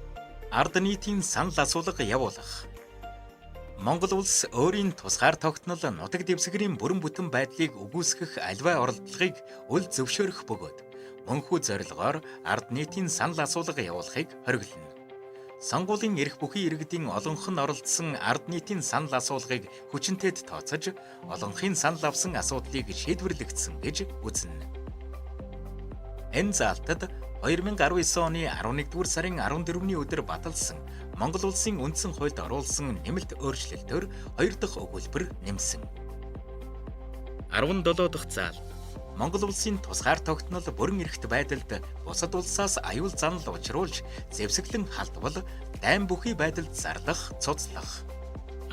Ард нийтийн санал асуулга явуулах. Монгол улс өөрийн тусгаар тогтнол нутаг дэвсгэрийн бүрэн бүтэн байдлыг үгүйсгэх аливаа оролдлогыг үл зөвшөөрөх бөгөөд мөнхүү зорилгоор ард нийтийн санал асуулга явуулахыг хориглоно. Сонгуулийн эрх бүхий иргэдийн олонх нь оролцсон ард нийтийн санал асуулгыг хүчинтэд тооцож, олонхын санал авсан асуудлыг шийдвэрлэгдсэн гэж үзнэ. Энэ заалтад 2019 оны 11-р сарын 14-ний өдөр баталсан Монгол улсын үндсэн хуульд оруулсан нэмэлт өөрчлөлтөөр 2 дахь өгүүлбэр нэмсэн. 17 дахь заалт. Монгол улсын тусгаар тогтнол бүрэн эрхт байдалд бусад улсаас аюул занал учруулж зэвсэглэн халдвал дайн бүхий байдалд зарлах, цуцлах.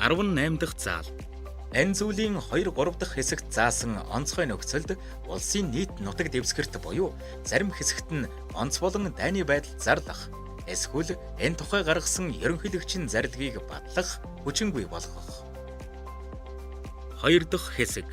18 дахь заалт. Энэ зүйлийн 2-3 дахь хэсэгт заасан онцгой нөхцөлд улсын нийт нутаг дэвсгэрт буюу зарим хэсэгт нь онц болон дайны байдалд зарлах, эсвэл энэ тухай гаргасан ерөнхийлөгчийн зарилгийг батлах, хүчингүй болгох. 2 дахь хэсэг.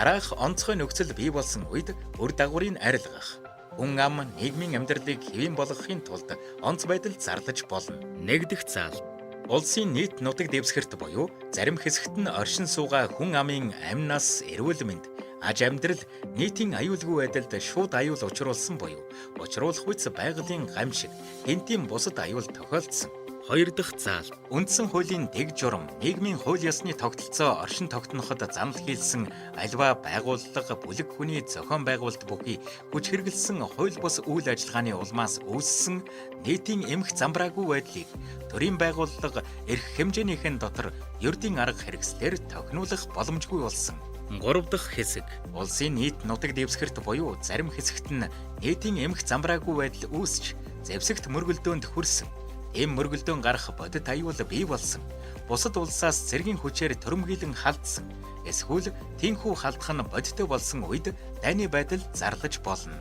Дараах онцгой нөхцөл бий болсон үед үр дагаврыг арилгах. Хүн ам нийгмийн амьдралыг хэвийн болгохын тулд онц байдалд зарлаж болно. 1 дахь заалт. Улсын нийт нутаг дэвсгэрт буюу зарим хэсэгт нь оршин суугаа хүн амын амь нас, эрүүл мэнд, аж амьдрал, нийтийн аюулгүй байдалд шууд аюул учруулсан буюу учруулах үс байгалийн гамшиг, гэнтийн бусад аюул тохиолдсон. 2 дахь заалт. Үндсэн хуулийн дэг журам, нийгмийн хууль ёсны тогтолцоо оршин тогтноход занал хийлсэн аливаа байгууллага, бүлэг хүний зохион байгуулалт бүхий хүч хэрэгэлсэн хууль бус үйл ажиллагааны улмаас үүссэн нийтийн эмх замбраагүй байдлыг төрийн байгууллага эрх хэмжээнийхэн дотор ердийн арга хэрэгслээр тохинулах боломжгүй болсон. 3 дахь хэсэг. Улсын нийт нутаг дэвсгэрт буюу зарим хэсэгт нь нийтийн эмх замбраагүй байдал үүсч зэвсэгт мөргөлдөөнд хүрсэн. Ийм мөргөлдөөн гарах бодит аюул бий болсон. Бусад улсаас цэргийн хүчээр төрөмгийлэн халдсан. Эсвэл тийхүү халдах нь бодиттой болсон үед дайны байдал зарлаж болно.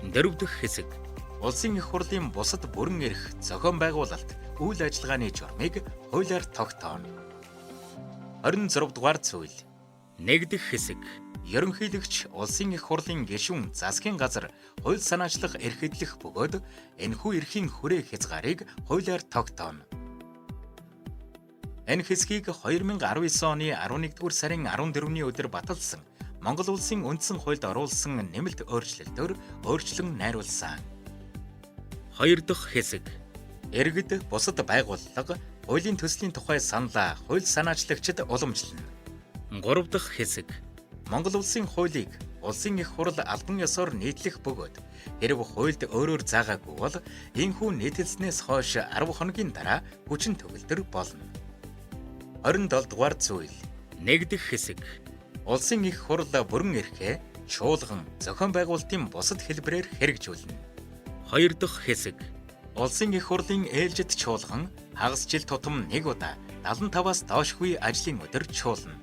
4 дахь хэсэг. Улсын их хурлын бусад бүрэн эрх, зохион байгуулалт, үйл ажиллагааны журмыг хуулиар тогтооно. 26 дугаар зүйл. 1 дахь хэсэг. Ерөнхийлөгч улсын их хурлын гишүүн засгийн газар хууль санаачлах эрх эдлэх бөгөөд энэхүү эрхийн хүрээ хязгаарыг хуулиар тогтооно. Энэ хэсгийг 2019 оны 11-р сарын 14-ний өдөр баталсан Монгол улсын үндсэн хуульд оруулсан нэмэлт өөрчлөлтөөр өөрчлөн найруулсан. 2 дахь хэсэг. Иргэд бусад байгууллага хуулийн төслийн тухай саналаа хууль санаачлагчид уламжлана. 3 дахь хэсэг. Монгол улсын хуулийг улсын их хурл албан ёсоор нийтлэх бөгөөд хэрв хуульд өөрөөр заагаагүй бол энэхүү нийтэлснээс хойш 10 хоногийн дараа хүчин төгөлдөр болно. 27 дугаар зүйл. 1 дахь хэсэг. Улсын их хурл бүрэн эрхээ чуулган, зохион байгуулалтын бусад хэлбэрээр хэрэгжүүлнэ. 2 дахь хэсэг. Улсын их хурлын ээлжид чуулган хагас жил тутам 1 удаа 75-аас доошгүй ажлын өдөр чуулна.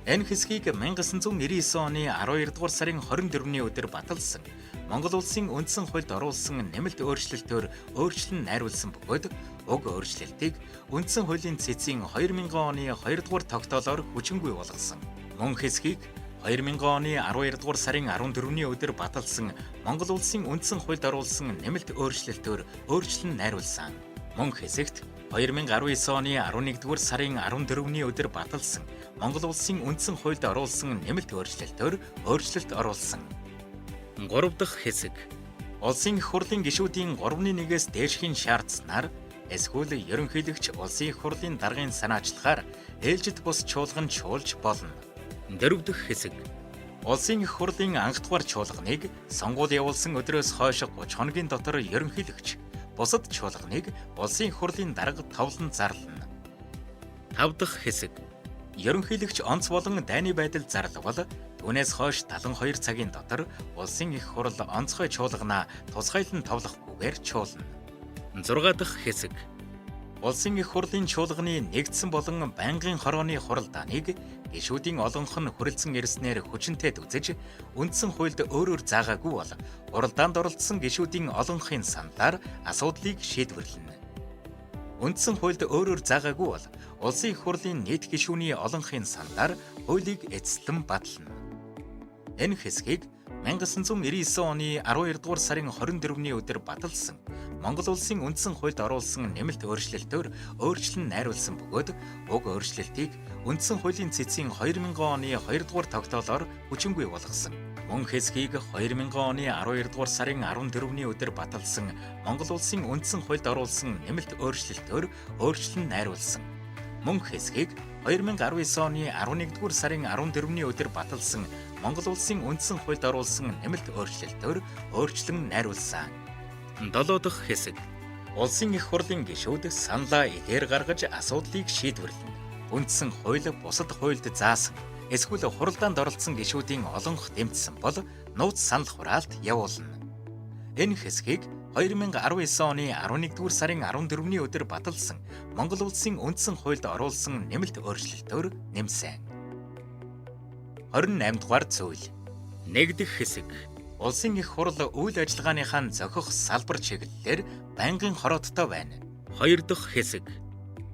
Энэ хэсгийг 1999 оны 12 дугаар сарын 24-ний өдөр баталсан Монгол улсын үндсэн хуульд оруулсан нэмэлт өөрчлөлтөөр өөрчлөн найруулсан бөгөөд уг өөрчлөлтийг үндсэн хуулийн цэцгийн 2000 оны 2 дугаар тогтоолоор хүчингүй болгосон. Мөн хэсгийг 2000 оны 12 дугаар сарын 14-ний өдөр баталсан Монгол улсын үндсэн хуульд оруулсан нэмэлт өөрчлөлтөөр өөрчлөн найруулсан. Мөн хэсэгт 2019 оны 11 дугаар сарын 14-ний өдөр баталсан Монгол улсын үндсэн хуульд оруулсан нэмэлт өөрчлөлтөөр өөрчлөлт оруулсан. 3 дахь хэсэг. Улсын их хурлын гишүүдийн 3/1-ээс дээшхийн шаардсанаар эсвэл ерөнхийлөгч улсын их хурлын даргын санаачлагаар ээлжид бус чуулган чуулж болно. 4 дахь хэсэг. Улсын их хурлын анх дугаар чуулганыг сонгуул явуулсан өдрөөс хойш 30 хоногийн дотор ерөнхийлөгч бусад чуулганыг улсын их хурлын дарга товлон зарлана. 5 дахь хэсэг. Ерөнхийлөгч онц болон дайны байдал зарлавал түүнээс хойш 72 цагийн дотор улсын их хурл онцгой чуулганаа тусгайлан товлохгүйгээр чуулна. 6 дахь хэсэг. Улсын их хурлын чуулганы нэгдсэн болон байнгын хорооны хуралдааныг гишүүдийн олонх нь хүрэлцэн ирснээр хүчинтэй үзэж, үндсэн хуульд өөрөөр заагаагүй бол хуралдаанд оролцсон гишүүдийн олонхын саналаар асуудлыг шийдвэрлэнэ. Үндсэн хуульд өөрөөр заагаагүй бол улсын их хурлын нийт гишүүний олонхын саналаар хуулийг эцэслэн батална. Энэ хэсгийг 1999 оны 12 дугаар сарын 24-ний өдөр баталсан Монгол улсын үндсэн хуульд оруулсан нэмэлт өөрчлөлтөөр өөрчлөн найруулсан бөгөөд уг өөрчлөлтийг үндсэн хуулийн цэцгийн 2000 оны 2 дугаар тогтоолоор хүчингүй болгосон. Мөн хэсгийг 2000 оны 12 дугаар сарын 14-ний өдөр баталсан Монгол улсын үндсэн хуульд оруулсан нэмэлт өөрчлөлтөөр өөрчлөн найруулсан. Мөн хэсгийг 2019 оны 11 дугаар сарын 14-ний өдөр баталсан Монгол улсын үндсэн хуульд оруулсан нэмэлт өөрчлөлтөөр өөрчлөн найруулсан. 7 дахь хэсэг. Улсын их хурлын гишүүд саналаа эдгээр гаргаж асуудлыг шийдвэрлэнэ. Үндсэн хууль бусад хуульд заасан эсвэл хуралдаанд оролцсон гишүүдийн олонх дэмжсэн бол нууц санал хураалт явуулна. Энэ хэсгийг 2019 оны 11 дугаар сарын 14-ний өдөр баталсан Монгол улсын үндсэн хуульд оруулсан нэмэлт өөрчлөлтөөр нэмсэн. 28 дугаар зүйл. 1 дахь хэсэг. Улсын их хурл үйл ажиллагааныхаа зохих салбар чиглэлээр байнгын хороодтой байна. 2 дахь хэсэг.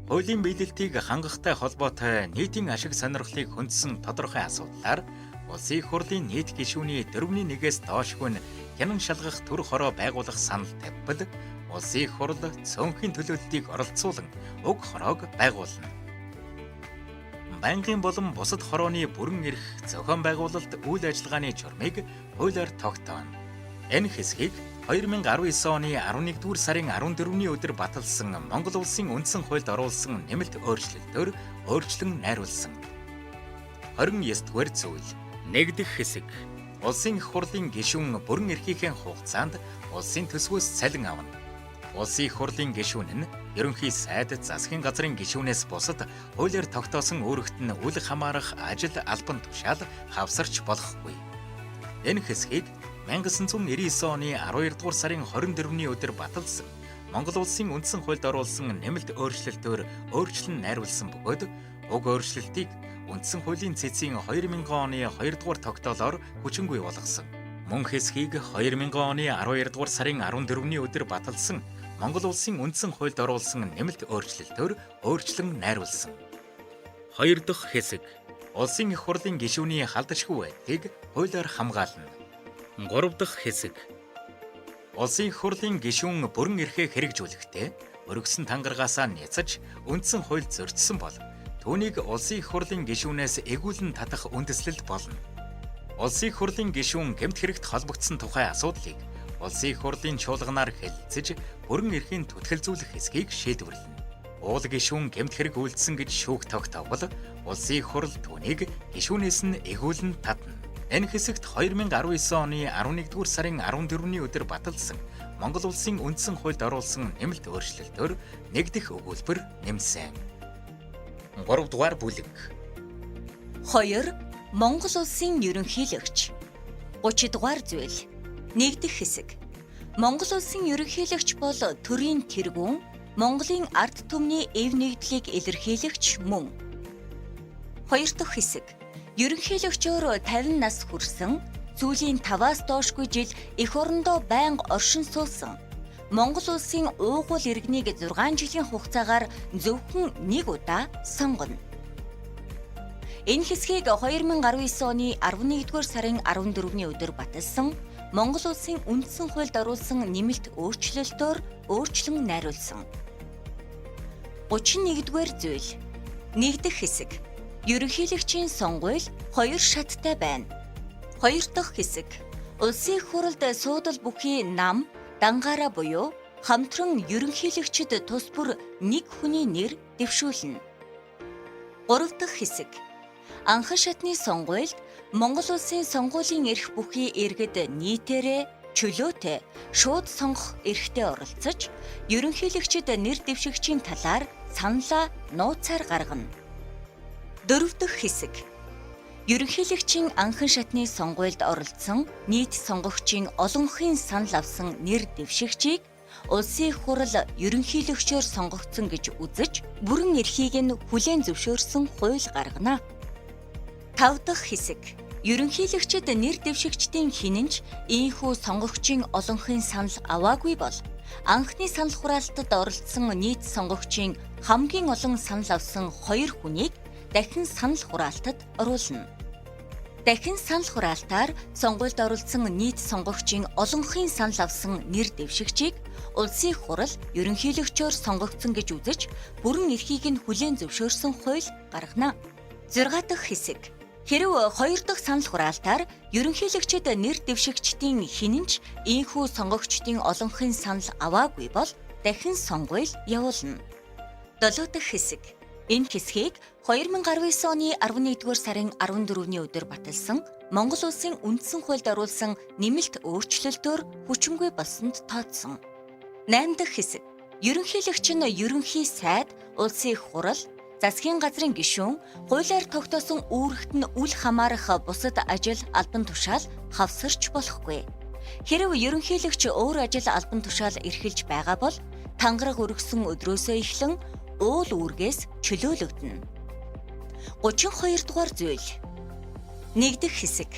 Хуулийн биелэлтийг хангахтай холбоотой нийтийн ашиг сонирхлыг хөндсөн тодорхой асуудлаар улсын их хурлын нийт гишүүний 4/1-ээс доошгүй нь хянан шалгах төр хороо байгуулах санал тавьбал улсын их хурл цөөнхийн төлөөллтийг оролцуулан уг хороог байгуулна. Байнгын болон бусад хорооны бүрэн эрх зохион байгуулалт үйл ажиллагааны журмыг хуулиар тогтооно. Энэ хэсгийг 2019 оны 11 дугаар сарын 14-ний өдөр баталсан Монгол улсын үндсэн хуульд оруулсан нэмэлт өөрчлөлтөөр өөрчлөн найруулсан. 29 дугаар зүйл. 1 дахь хэсэг. Улсын их хурлын гишүүн бүрэн эрхийнхээ хугацаанд улсын төсвөөс цалин авна. Улсын их хурлын гишүүн нь ерөнхий сайд засгийн газрын гишүүнээс бусад хуулиар тогтоосон үүрэгт нь үл хамаарах ажил албан тушаал хавсарч болохгүй. Энэ хэсгийг 1999 оны 12 дугаар сарын 24-ний өдөр баталсан Монгол улсын үндсэн хуульд оруулсан нэмэлт өөрчлөлтөөр өөрчлөн найруулсан бөгөөд уг өөрчлөлтийг үндсэн хуулийн цэцгийн 2000 оны 2 дугаар тогтоолоор хүчингүй болгосон. Мөн хэсгийг 2000 оны 12 дугаар сарын 14-ний өдөр баталсан Монгол улсын үндсэн хуульд оруулсан нэмэлт өөрчлөлтөөр өөрчлөн найруулсан. 2 дахь хэсэг. Улсын их хурлын гишүүний халдшгүй байдлыг хуулиар хамгаална. 3 дахь хэсэг. Улсын их хурлын гишүүн бүрэн эрхээ хэрэгжүүлэхдээ өргөсөн тангаргаасаа няцаж үндсэн хуульд зөрчсөн бол түүнийг улсын их хурлын гишүүнээс эгүүлэн татах үндэслэл болно. Улсын их хурлын гишүүн гэмт хэрэгт холбогдсон тухай асуудлыг улсын их хурлын чуулганаар хэлэлцэж бүрэн эрхийн түтгэлзүүлэх хэсгийг шийдвэрлэнэ. Уул гишүүн гэмт хэрэг үйлдсэн гэж шүүх тогтоовол улсын их хурл түүнийг гишүүнээс нь эгүүлэн татна. Энэ хэсэгт 2019 оны 11 дугаар сарын 14-ний өдөр баталсан Монгол улсын үндсэн хуульд оруулсан нэмэлт өөрчлөлтөөр нэг дэх өгүүлбэр нэмсэн. 3 дугаар бүлэг. 2. Монгол улсын ерөнхийлөгч. 30 дугаар зүйл. 1 дэх хэсэг. Монгол улсын ерөнхийлөгч бол төрийн тэргүүн, Монголын ард түмний эв нэгдлийг илэрхийлэгч мөн. 2 дахь хэсэг. Ерөнхийлөгчөөр 50 нас хүрсэн, сүүлийн 5-аас доошгүй жил эх орондоо байнга оршин суусан. Монгол улсын уугуул иргэнийг 6 жилийн хугацаагаар зөвхөн нэг удаа сонгоно. Энэ хэсгийг 2019 оны 11-р сарын 14-ний өдөр баталсан Монгол улсын үндсэн хуульд оруулсан нэмэлт өөрчлөлтөөр өөрчлөн найруулсан. 31-р зүйл. 1 дахь хэсэг. Ерөнхийлөгчийн сонгуул 2 шаттай байна. 2 дахь хэсэг. Улсын их хурлд суудал бүхий нам, дангаараа буюу хамтран ерөнхийлөгчд тус бүр нэг хүний нэр дэвшүүлнэ. 3 дахь хэсэг. Анхан шатны сонгуульд Монгол улсын сонгуулийн эрх бүхий иргэд нийтээрээ чөлөөтэй шууд сонгох эрхтэй оролцож, ерөнхийлөгчид нэр дэвшигчийн талаар саналаа нууцаар гаргана. 4 дахь хэсэг. Ерөнхийлөгчийн анхан шатны сонгуульд оролцсон нийт сонгогчийн олонхын санал авсан нэр дэвшигчийг улсын их хурал ерөнхийлөгчөөр сонгогдсон гэж үзэж, бүрэн эрхийг нь хүлээн зөвшөөрсөн хууль гаргана. 5 дахь хэсэг. Ерөнхийлөгчид нэр дэвшигчдийн хинэнч ийхүү сонгогчийн олонхын санал аваагүй бол анхны санал хураалтад оролцсон нийт сонгогчийн хамгийн олон санал авсан 2 хүнийг дахин санал хураалтад оруулна. Дахин санал хураалтаар сонгуульд оролцсон нийт сонгогчийн олонхын санал авсан нэр дэвшигчийг улсын их хурал ерөнхийлөгчөөр сонгогдсон гэж үзэж, бүрэн эрхийг нь хүлээн зөвшөөрсөн хууль гаргана. 6 дахь хэсэг. Хэрэв 2 дахь санал хураалтаар ерөнхийлөгчид нэр дэвшигчдийн хинэнч ийхүү сонгогчдын олонхын санал аваагүй бол дахин сонгуул явуулна. 7 дахь хэсэг. Энэ хэсгийг 2019 оны 11-р сарын 14-ний өдөр баталсан Монгол Улсын үндсэн хуульд оруулсан нэмэлт өөрчлөлтөөр хүчингүй болсонд тооцсон. 8 дахь хэсэг. Ерөнхийлөгч нь ерөнхий сайд, улсын их хурал, засгийн газрын гишүүн, хуулиар тогтоосон үүрэгт нь үл хамаарах бусад ажил албан тушаал хавсарч болохгүй. Хэрэв ерөнхийлөгч өөр ажил албан тушаал эрхэлж байгаа бол тангараг өргөсөн өдрөөсөө эхлэн уул үүргээс чөлөөлөгдөнө. 32 дугаар зүйл. 1 дахь хэсэг.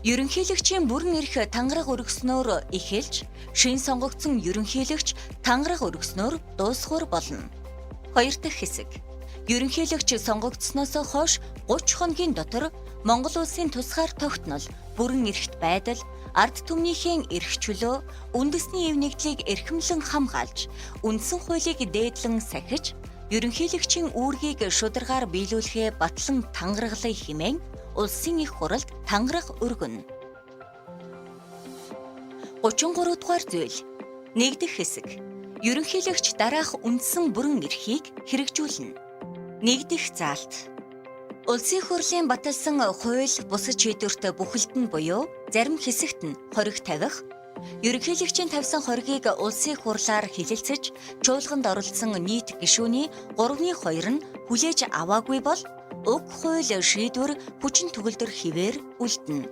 Ерөнхийлөгчийн бүрэн эрх тангараг өргөснөөр эхэлж, шин сонгогдсон ерөнхийлөгч тангараг өргөснөөр дуусгуур болно. 2 дахь хэсэг. Ерөнхийлөгч сонгогдсноос хойш 30 хоногийн дотор Монгол Улсын тусгаар тогтнол, бүрэн эрхт байдал, ард түмнийхээ эрх чөлөө, үндэсний эв нэгдлийг эрхэмлэн хамгаалж, үндсэн хуулийг дээдлэн сахиж, ерөнхийлөгчийн үүргийг шударгаар биелүүлэхээ батлан тангараглая хэмээн улсын их хуралд тангараг өргөнө. 33 дугаар зүйл. 1 дахь хэсэг. Ерөнхийлөгч дараах үндсэн бүрэн эрхийг хэрэгжүүлнэ. 1 дахь заалт. Улсын их хурлын баталсан хууль бусад шийдвэрт бүхэлд нь буюу зарим хэсэгт нь хориг тавих, ерөнхийлөгчийн тавьсан хоригийг улсын их хурлаар хилэлцэж, чуулганд оролцсон нийт гишүүний 3/2 нь хүлээж аваагүй бол уг хууль шийдвэр хүчин төгөлдөр хിവэр үлдэнэ.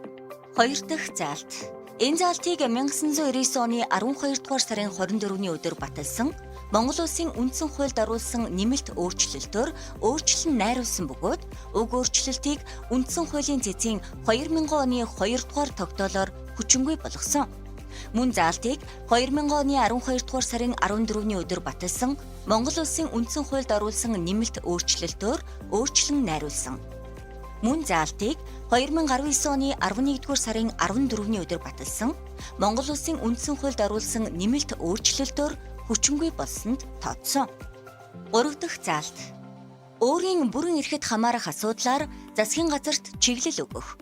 2 дахь заалт. Энэ заалтыг 1999 оны 12 дугаар сарын 24-ний өдөр баталсан Монгол Улсын үндсэн хуульд оруулсан нэмэлт өөрчлөлтөөр өөрчлөн найруулсан бөгөөд уг өөрчлөлтийг үндсэн хуулийн цэцгийн 2000 оны 2 дугаар тогтоолоор хүчингүй болгосон. Мөн заалтыг 2000 оны 12 дугаар сарын 14-ний өдөр баталсан Монгол Улсын үндсэн хуульд оруулсан нэмэлт өөрчлөлтөөр өөрчлөн найруулсан. Мөн заалтыг 2019 оны 11 дугаар сарын 14-ний өдөр баталсан Монгол Улсын үндсэн хуульд оруулсан нэмэлт өөрчлөлтөөр хүчингүй болсонд тооцсон. 3 дахь заалт. Өөрийн бүрэн эрхэт хамаарах асуудлаар засгийн газарт чиглэл өгөх.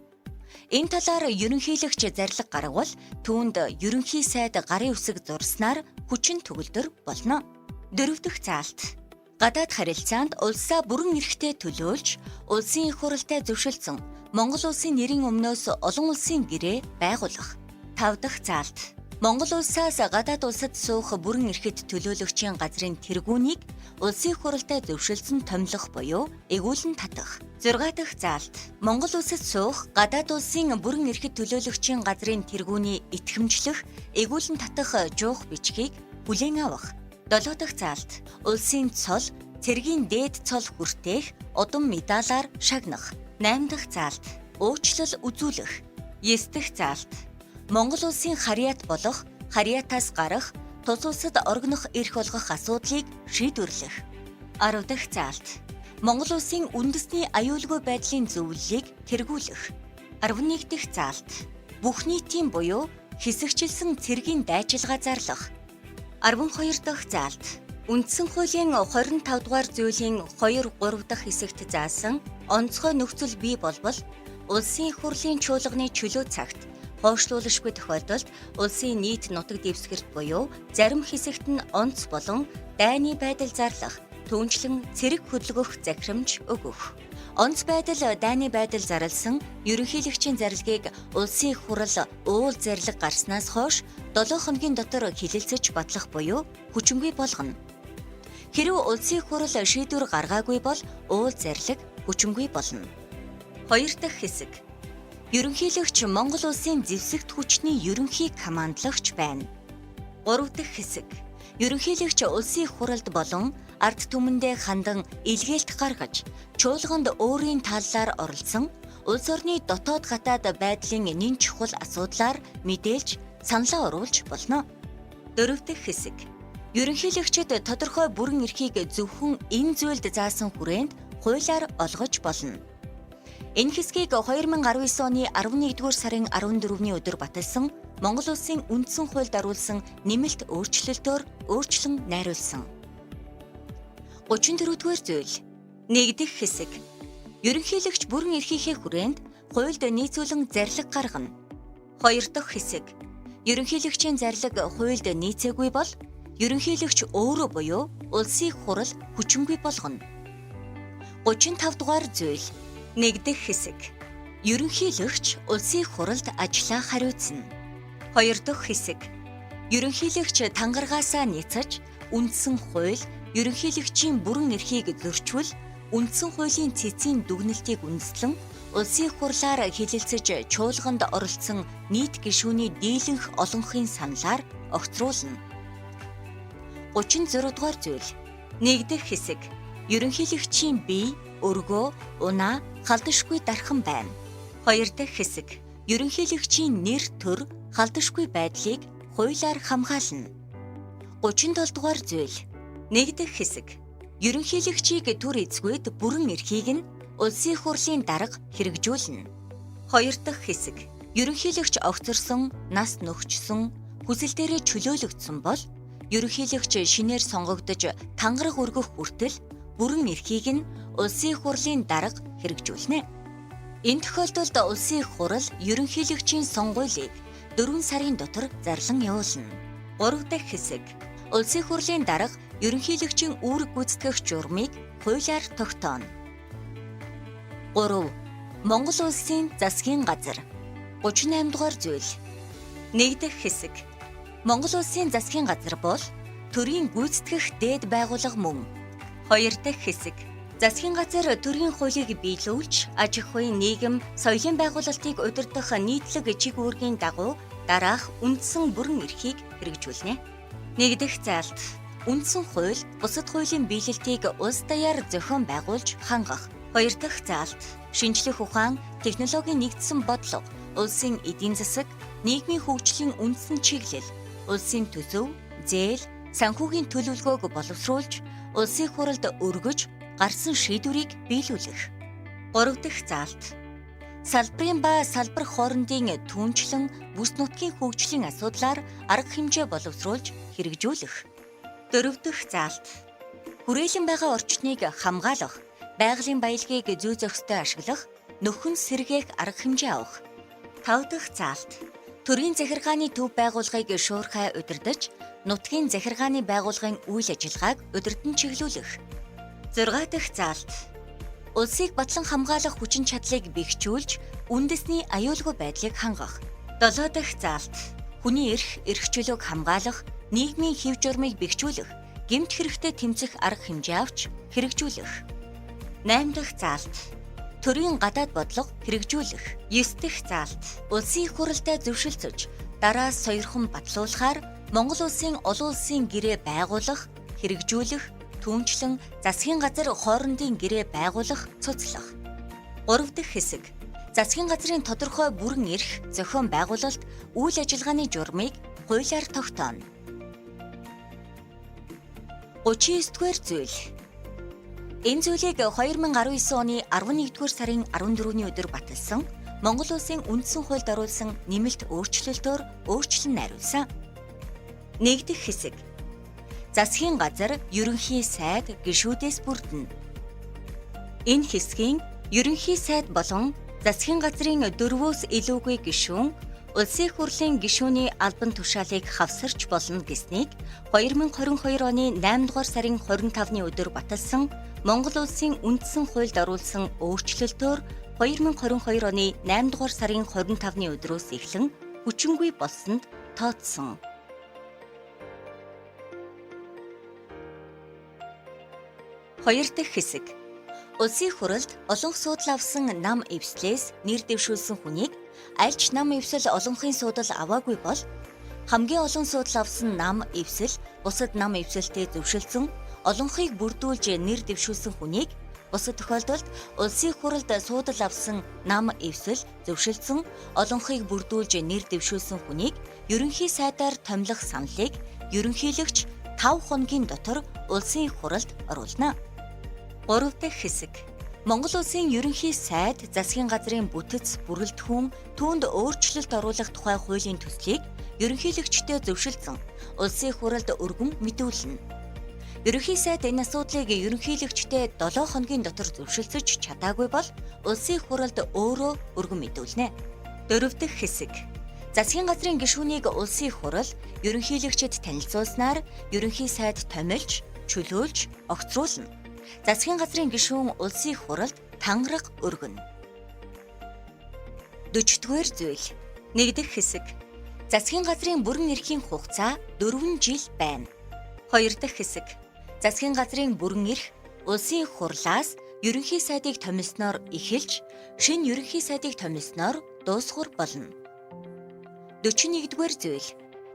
Энэ талаар ерөнхийлөгч зарлиг гаргавал түүнд ерөнхий сайд гарын үсэг зурснаар хүчин төгөлдөр болно. 4 дахь заалт. Гадаад харилцаанд улсаа бүрэн эрхтэй төлөөлж, улсын их хуралтай зөвшөлдсөн Монгол улсын нэрийн өмнөөс олон улсын гэрээ байгуулах. 5 дахь заалт. Монгол улсаас гадаад улсад суух бүрэн эрхэт төлөөлөгчийн газрын тэргүүнийг улсын их хуралтай зөвшөлдсөн томилох буюу эгүүлэн татах. 6 дахь заалт. Монгол улсад суух гадаад улсын бүрэн эрхэт төлөөлөгчийн газрын тэргүүний итгэмжлэх, эгүүлэн татах жуух бичгийг бүлээн авах. 7 дахь заалт. Улсын цол, цэргийн дээд цол хүртээх, удам медалаар шагнах. 8 дахь заалт. Уучлал үзүүлэх. 9 дахь заалт. Монгол улсын харьяат болох, харьяатаас гарах, тус улсад оргинох эрх олгох асуудлыг шийдвэрлэх. 10 дахь заалт. Монгол улсын үндэсний аюулгүй байдлын зөвлөлийг тэргүүлэх. 11 дахь заалт. Бүх нийтийн буюу хэсэгчилсэн цэргийн дайчилгаа зарлах. 12 дахь заалт. Үндсэн хуулийн 25 дугаар зүйлийн 2, 3 дахь хэсэгт заасан онцгой нөхцөл бий болбол улсын их хурлын чуулганы чөлөө цагт хойшлуулшгүй тохиолдолд улсын нийт нутаг дэвсгэрт буюу зарим хэсэгт нь онц болон дайны байдал зарлах, түүнчлэн цэрэг хөдөлгөх захирамж өгөх. Онц байдал, дайны байдал зарласан ерөнхийлөгчийн зарилгыг улсын их хурал уул зарлиг гарснаас хойш 7 хоногийн дотор хилэлцэж батлах буюу хүчингүй болгоно. Хэрв улсын их хурал шийдвэр гаргаагүй бол уул зарлиг хүчингүй болно. 2 дахь хэсэг. Ерөнхийлөгч Монгол улсын зэвсэгт хүчний ерөнхий командлагч байна. 3 дахь хэсэг. Ерөнхийлөгч улсын их хуралд болон ард түмэндээ хандан илгээлт гаргаж, чуулганд өөрийн талаар оролцсон улс орны дотоод гадаад байдлын нэн чухал асуудлаар мэдээлж, саналаа оруулж болно. 4 дахь хэсэг. Ерөнхийлөгчид тодорхой бүрэн эрхийг зөвхөн энэ зүйлд заасан хүрээнд хуулиар олгож болно. Энэ хэсгийг 2019 оны 11-р сарын 14-ний өдөр баталсан Монгол Улсын үндсэн хуульд оруулсан нэмэлт өөрчлөлтөөр өөрчлөн найруулсан. 34-р зүйл. 1 дахь хэсэг. Ерөнхийлөгч бүрэн эрхийнхээ хүрээнд хуульд нийцүүлэн зарлиг гаргана. 2 дахь хэсэг. Ерөнхийлөгчийн зарлиг хуульд нийцээгүй бол ерөнхийлөгч өөрөө буюу улсын их хурал хүчингүй болгоно. 35 дугаар зүйл. 1 дахь хэсэг. Ерөнхийлөгч улсын их хуралд ажиллаа хариуцна. 2 дахь хэсэг. Ерөнхийлөгч тангаргаасаа нийцэж үндсэн хууль ерөнхийлөгчийн бүрэн эрхийг зөрчвөл үндсэн хуулийн цэцгийн дүгнэлтийг үндэслэн улсын их хурлаар хилэлцэж чуулганд оролцсон нийт гишүүний дийлэнх олонхын саналаар огцруулна. 36 дугаар зүйл. 1 дахь хэсэг. Ерөнхийлөгчийн бие, өргөө, унаа халдашгүй дархан байна. 2 дахь хэсэг. Ерөнхийлөгчийн нэр төр халдашгүй байдлыг хуулиар хамгаална. 37 дугаар зүйл. 1 дахь хэсэг. Ерөнхийлөгчийг төр эзгүйд бүрэн эрхийг нь улсын их хурлын дарга хэрэгжүүлнэ. 2 дахь хэсэг. Ерөнхийлөгч огцорсон, нас нөхчсөн, хүсэл дээрээ чөлөөлөгдсөн бол ерөнхийлөгч шинээр сонгогдож тангараг өргөх хүртэл бүрэн эрхийг нь улсын их хурлын дарга хэрэгжүүлнэ. Энэ тохиолдолд улсын их хурал ерөнхийлөгчийн сонгуулийг 4 сарын дотор зарлан явуулна. 3 дахь хэсэг. Улсын их хурлын дарга ерөнхийлөгчийн үүрэг гүйцэтгэх журмыг хуулиар тогтооно. 3. Монгол улсын засгийн газар. 38 дугаар зүйл. 1 дахь хэсэг. Монгол улсын засгийн газар бол төрийн гүйцэтгэх дээд байгууллага мөн. 2 дахь хэсэг. Засгийн газар төрийн хуулийг биелүүлж, аж ахуйн, нийгэм, соёлын байгуулалтыг удирдах нийтлэг чиг үүргийн дагуу дараах үндсэн бүрэн эрхийг хэрэгжүүлнэ. 1 дахь заалт. Үндсэн хууль, бусад хуулийн биелэлтийг улс даяар зохион байгуулж хангах. 2 дахь заалт. Шинжлэх ухаан, технологийн нэгдсэн бодлого, улсын эдийн засаг, нийгмийн хөгжлийн үндсэн чиглэл, улсын төсөв, зээл, санхүүгийн төлөвлөгөөг боловсруулж, улсын хуралд өргөж, гарсан шийдвэрийг биелүүлэх. 3 дахь заалт. Салбарын ба салбар хоорондын түнчлэн бүс нутгийн хөгжлийн асуудлаар арга хэмжээ боловсруулж хэрэгжүүлэх. 4 дахь заалт. Хүрээлэн байгаа орчныг хамгаалах, байгалийн баялагийг зүй зохистой ашиглах, нөхөн сэргээх арга хэмжээ авах. 5 дахь заалт. Төрийн захиргааны төв байгууллагыг шуурхай удирдах, нутгийн захиргааны байгууллагын үйл ажиллагааг удирдан чиглүүлэх. 6 дахь заалт. Улсыг батлан хамгаалах хүчин чадлыг бэхжүүлж, үндэсний аюулгүй байдлыг хангах. 7 дахь заалт. Хүний эрх, эрх чөлөөг хамгаалах, нийгмийн хэв журмыг бэхжүүлэх, гэмт хэрэгтэд тэмцэх арга хэмжээ авч хэрэгжүүлэх. 8 дахь заалт. Төрийн гадаад бодлого хэрэгжүүлэх. 9 дахь заалт. Улсын их хуралтай зөвшөлдсөж, дараас сойрхон батлуулахаар Монгол улсын олон улсын гэрээ байгуулах, хэрэгжүүлэх, түүнчлэн засгийн газар хоорондын гэрээ байгуулах, цуцлах. 3 дахь хэсэг. Засгийн газрын тодорхой бүрэн эрх, зохион байгуулалт, үйл ажиллагааны журмыг хуулиар тогтооно. 39-р зүйл. Энэ зүйлийг 2019 оны 11-р сарын 14-ний өдөр баталсан Монгол улсын үндсэн хуульд оруулсан нэмэлт өөрчлөлтөөр өөрчлөн найруулсан. 1 дахь хэсэг. Засгийн газар ерөнхий сайд гишүүдээс бүрдэнэ. Энэ хэсгийн ерөнхий сайд болон засгийн газрын 4-өөс илүүгүй гишүүн Улсын их хурлын гишүүний албан тушаалыг хавсарч болно гэснийг 2022 оны 8 дугаар сарын 25-ны өдөр баталсан Монгол улсын үндсэн хуульд оруулсан өөрчлөлтөөр 2022 оны 8 дугаар сарын 25-ны өдрөөс эхлэн хүчингүй болсонд тооцсон. Хоёр дахь хэсэг. Улсын их хурлд олон суудал авсан нам эвслээс нэр дэвшүүлсэн хүнийг аль ч нам эвсэл олонхын суудал аваагүй бол хамгийн олон суудал авсан нам эвсэл бусад нам эвсэлтэй зөвшөлдсөн олонхыг бүрдүүлж нэр дэвшүүлсэн хүнийг бусад тохиолдолд улсын их хурлд суудал авсан нам эвсэл зөвшөлдсөн олонхыг бүрдүүлж нэр дэвшүүлсэн хүнийг ерөнхий сайдаар томилох саналыг ерөнхийлөгч 5 хоногийн дотор улсын их хурлд оруулна. 3 дахь хэсэг. Монгол улсын ерөнхий сайд засгийн газрын бүтэц бүрэлдэхүүн түүнд өөрчлөлт оруулах тухай хуулийн төслийг ерөнхийлөгчдөө зөвшөлдсөн улсын их хурлд өргөн мэдүүлнэ. Ерөнхий сайд энэ асуудлыг ерөнхийлөгчдөө 7 хоногийн дотор зөвшөлдсөж чадаагүй бол улсын их хурлд өөрөө өргөн мэдүүлнэ. 4 дахь хэсэг. Засгийн газрын гишүүнийг улсын их хурл ерөнхийлөгчд танилцуулснаар ерөнхий сайд томилж, чөлөөлж, огцруулна. Засгийн газрын гишүүн улсын их хурлд тангараг өргөнө. 40-р зүйл. 1 дахь хэсэг. Засгийн газрын бүрэн эрхийн хугацаа 4 жил байна. 2 дахь хэсэг. Засгийн газрын бүрэн эрх улсын их хурлаас ерөнхий сайдыг томилсноор эхэлж, шинэ ерөнхий сайдыг томилсноор дуусгар болно. 41-р зүйл.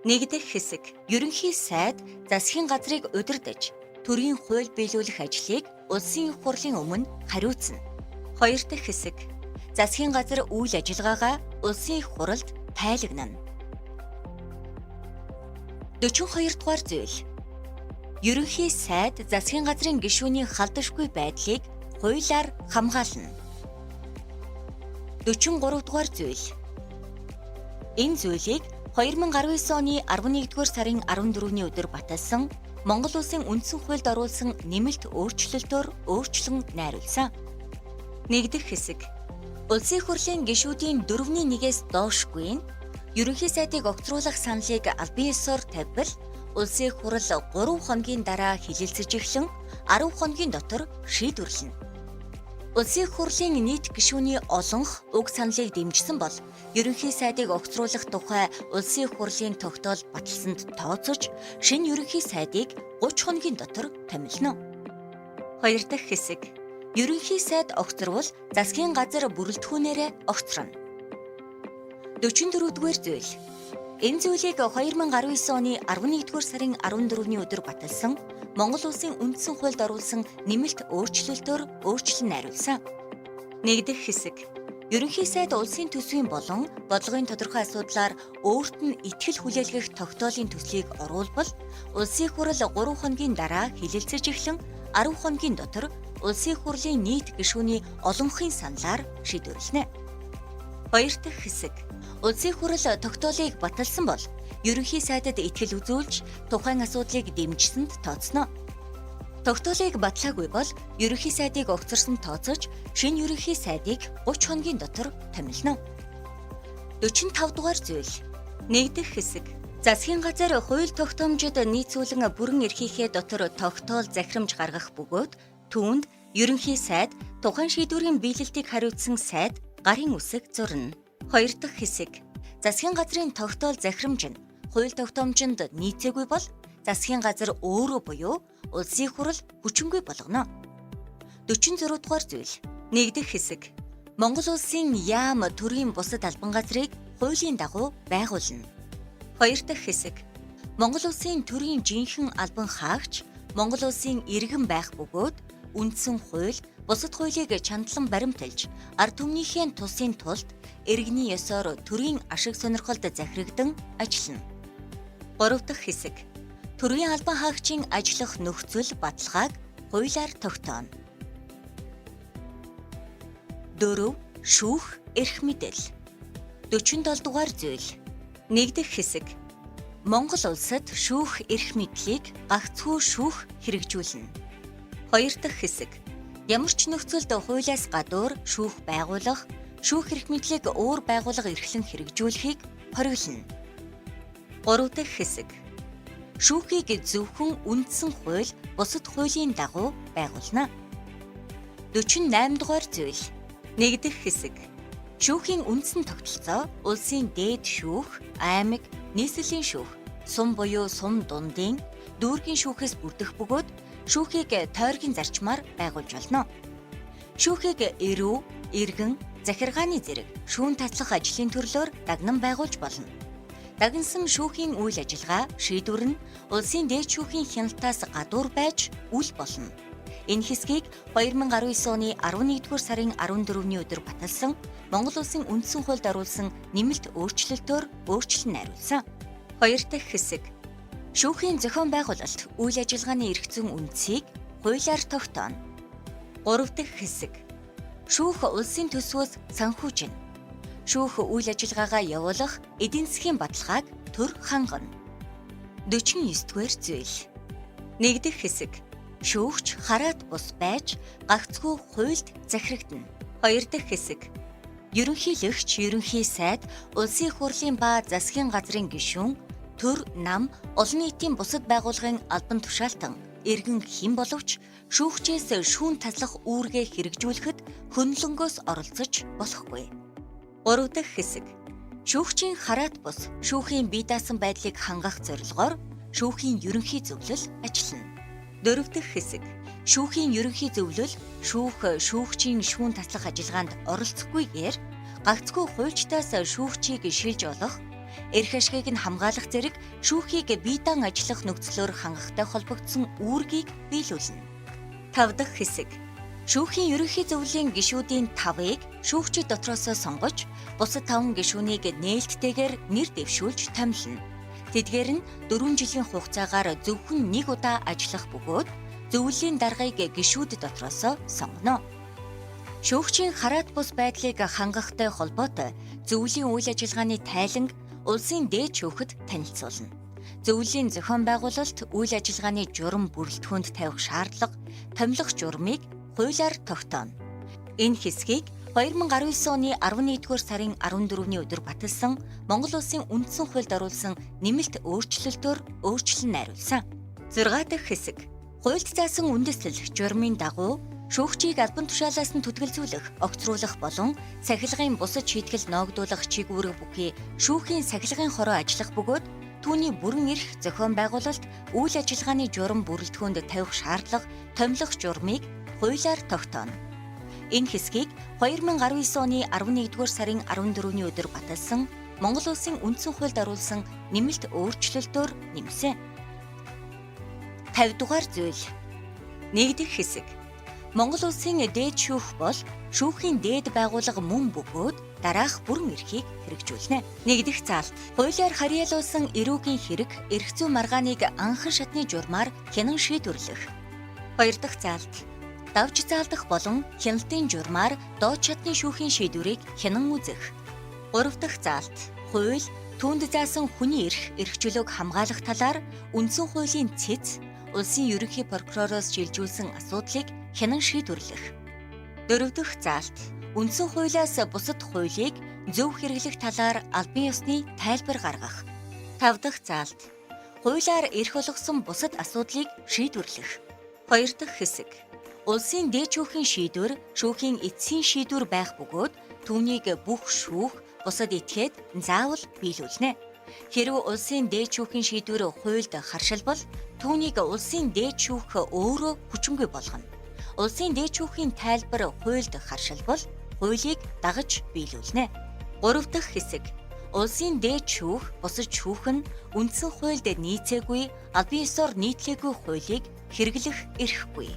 1 дахь хэсэг. Ерөнхий сайд засгийн газрыг удирдах төрийн хууль биелүүлэх ажлыг улсын их хурлын өмнө хариуцна. 2 дахь хэсэг. Засгийн газар үйл ажиллагаагаа улсын их хурлд тайлагнана. 42 дугаар зүйл. Ерөнхий сайд засгийн газрын гишүүний халдашгүй байдлыг хуулиар хамгаална. 43 дугаар зүйл. Энэ зүйлийг 2019 оны 11-р сарын 14-ний өдөр баталсан Монгол улсын үндсэн хуульд оруулсан нэмэлт өөрчлөлтөөр өөрчлөн найруулсан. 1 дахь хэсэг. Улсын их хурлын гишүүдийн 4/1-ээс доошгүй нь ерөнхий сайдыг огцруулах саналыг албан ёсоор тавьбал улсын их хурл 3 хоногийн дараа хилэлцэж эхлэн 10 хоногийн дотор шийдвэрлэнэ. Улсын их хурлын нийт гишүүний олонх уг саналыг дэмжсэн бол ерөнхий сайдыг огцруулах тухай улсын их хурлын тогтоол баталсанд тооцож шинэ ерөнхий сайдыг 30 хоногийн дотор томилно. 2 дахь хэсэг. Ерөнхий сайд огцрвол засгийн газар бүрэлдэхүүнээрээ огцроно. 44-р зүйл. Энэ зүйлийг 2019 оны 11-р сарын 14-ний өдөр баталсан Монгол улсын үндсэн хуульд оруулсан нэмэлт өөрчлөлтөөр өөрчлөн найруулсан. 1 дахь хэсэг. Ерөнхий сайд улсын төсвийн болон бодлогын тодорхой асуудлаар өөрт нь итгэл хүлээлгэх тогтоолын төслийг оруулбал улсын их хурл 3 хоногийн дараа хилэлцэж эхлэн 10 хоногийн дотор улсын их хурлын нийт гишүүний олонхын саналаар шийдвэрлэнэ. 2 дахь хэсэг. Улсын их хурл тогтоолыг баталсан бол ерөнхий сайдад итгэл үзүүлж тухайн асуудлыг дэмжсэнд тооцно. Тогтоолыг батлаагүй бол ерөнхий сайдыг огцорсон тооцож шинэ ерөнхий сайдыг 30 хоногийн дотор томилно. 45 дугаар зүйл. 1 дахь хэсэг. Засгийн газар хууль тогтоомжид нийцүүлэн бүрэн эрхийнхээ дотор тогтоол захирамж гаргах бөгөөд түүнд ерөнхий сайд тухайн шийдвэрийн биелэлтийг хариуцсан сайд гарын үсэг зурна. 2 дахь хэсэг. Засгийн газрын тогтоол захирамж нь хууль тогтоомжинд нийцээгүй бол засгийн газар өөрөө буюу улсын их хурл хүчингүй болгоно. 46 дугаар зүйл. 1 дахь хэсэг. Монгол улсын яам төрийн бусад албан газрыг хуулийн дагуу байгуулна. 2 дахь хэсэг. Монгол улсын төрийн жинхэнэ албан хаагч Монгол улсын иргэн байх бөгөөд үндсэн хууль, бусад хуулийг чандлан баримталж, ард түмнийхээ тусын тулд иргэний ёсоор төрийн ашиг сонирхолд захирагдан ажиллана. 3 дахь хэсэг. Төрийн албан хаагчийн ажиллах нөхцөл баталгааг хуулиар тогтооно. 4. Шүүх эрх мэдэл. 47 дугаар зүйл. 1 дахь хэсэг. Монгол улсад шүүх эрх мэдлийг гагцхүү шүүх хэрэгжүүлнэ. 2 дахь хэсэг. Ямар ч нөхцөлд хуулиас гадуур шүүх байгуулах, шүүх эрх мэдлийг өөр байгууллага эрхлэн хэрэгжүүлэхийг хориглоно. 3 дахь хэсэг. Шүүхийг зөвхөн үндсэн хууль бусад хуулийн дагуу байгуулна. 48 дугаар зүйл. 1 дахь хэсэг. Шүүхийн үндсэн тогтолцоо улсын дээд шүүх, аймаг, нийслэлийн шүүх, сум буюу сум дундын, дүүргийн шүүхээс бүрдэх бөгөөд шүүхийг тойргийн зарчмаар байгуулж болно. Шүүхийг эрүү, иргэн, захиргааны зэрэг шүүн таслах ажлын төрлөөр дагнан байгуулж болно. Дагнсан шүүхийн үйл ажиллагаа, шийдвэр нь улсын дээд шүүхийн хяналтаас гадуур байж үл болно. Энэ хэсгийг 2019 оны 11-р сарын 14-ний өдөр баталсан Монгол Улсын үндсэн хуульд оруулсан нэмэлт өөрчлөлтөөр өөрчлөн найруулсан. 2 дахь хэсэг. Шүүхийн зохион байгуулалт, үйл ажиллагааны эрх зүйн үндсийг хуулиар тогтооно. 3 дахь хэсэг. Шүүх улсын төсвөөс санхүүжинэ. Шүүх үйл ажиллагаагаа явуулах эдийн засгийн баталгааг төр хангана. 49-р зүйл. 1 дахь хэсэг. Шүүгч хараат бус байж гагцхүү хуульд захирагдана. 2 дахь хэсэг. Ерөнхийлөгч, ерөнхий сайд, улсын их хурлын ба засгийн газрын гишүүн, төр, нам, олон нийтийн бусад байгууллагын албан тушаалтан, иргэн хэн боловч шүүгчээс шүүн таслах үүргээ хэрэгжүүлэхэд хөндлөнгөөс оролцож болохгүй. 3 дахь хэсэг. Шүүгчийн хараат бус шүүхийн бие даасан байдлыг хангах зорилгоор шүүхийн ерөнхий зөвлөл ажиллана. 4 дахь хэсэг. Шүүхийн ерөнхий зөвлөл шүүгчийн шүүн таслах ажиллагаанд оролцохгүйгээр гагцхүү хуульчдаас шүүгчийг шилж олох, эрх ашгийг нь хамгаалах зэрэг шүүхийг бие даан ажиллах нөхцлөөр хангахтай холбогдсон үүргийг биелүүлнэ. 5 дахь хэсэг. Шүүхийн ерөнхий зөвлөлийн гишүүдийн 5-ыг шүүгчид дотроос сонгож, бусад 5 гишүүнийг нээлттэйгээр нэр дэвшүүлж томилно. Тэдгээр нь 4 жилийн хугацаагаар зөвхөн 1 удаа ажиллах бөгөөд зөвлөлийн даргаыг гишүүд дотроос сонгоно. Шүүгчийн хараат бус байдлыг хангахтай холбоотой зөвлөлийн үйл ажиллагааны тайланг улсын дээд шүүхэд танилцуулна. Зөвлөлийн зохион байгуулалт, үйл ажиллагааны журам бүрэлдэхүүнд тавих шаардлага, томилох журмыг хуулиар тогтооно. Энэ хэсгийг 2019 оны 11-р сарын 14-ний өдөр баталсан Монгол Улсын үндсэн хуульд оруулсан нэмэлт өөрчлөлтөөр өөрчлөн найруулсан. 6 дахь хэсэг. Хуульд заасан үндэслэл журмын дагуу шүүгчийг албан тушаалаас нь түтгэлзүүлэх, огцруулах болон сахилгын бусад шийтгэл ноогдуулах чиг үүрэг бүхий шүүхийн сахилгын хороо ажиллах бөгөөд түүний бүрэн эрх зохион байгуулалт, үйл ажиллагааны журам бүрэлдэхүүнд тавих шаардлага, томилох журмыг хуулиар тогтооно. Энэ хэсгийг 2019 оны 11-р сарын 14-ний өдөр баталсан Монгол Улсын үндсэн хуульд оруулсан нэмэлт өөрчлөлтөөр нэмсэн. 50 дугаар зүйл. 1 дахь хэсэг. Монгол Улсын дээд шүүх бол шүүхийн дээд байгууллага мөн бөгөөд дараах бүрэн эрхийг хэрэгжүүлнэ. 1 дахь заалт. Хуулиар харьяалуулсан эрүүгийн хэрэг, эрх зүйн маргааныг анхан шатны журмаар хянан шийдвэрлэх. 2 дахь заалт. Давж заалдах болон хяналтын журмаар доод шатны шүүхийн шийдвэрийг хянан үзэх. 3 дахь заалт. Хууль түүнд заасан хүний эрх, эрх чөлөөг хамгаалах талаар үндсэн хуулийн цэц, улсын ерөнхий прокуророос шилжүүлсэн асуудлыг хянан шийдвэрлэх. 4 дахь заалт. Үндсэн хуулиас бусад хуулийг зөв хэрэглэх талаар албан ёсны тайлбар гаргах. 5 дахь заалт. Хуулиар эрх олгосон бусад асуудлыг шийдвэрлэх. 2 дахь хэсэг. Улсын дээд шүүхийн шийдвэр, шүүхийн эцсийн шийдвэр байх бөгөөд түүнийг бүх шүүх, бусад этгээд заавал биелүүлнэ. Хэрв улсын дээд шүүхийн шийдвэр хуульд харшилбал түүнийг улсын дээд шүүх өөрөө хүчингүй болгоно. Улсын дээд шүүхийн тайлбар хуульд харшилбал хуулийг дагаж биелүүлнэ. 3 дахь хэсэг. Улсын дээд шүүх, бусад шүүх нь үндсэн хуульд нийцээгүй, албан ёсоор нийтлээгүй хуулийг хэрэглэх эрхгүй.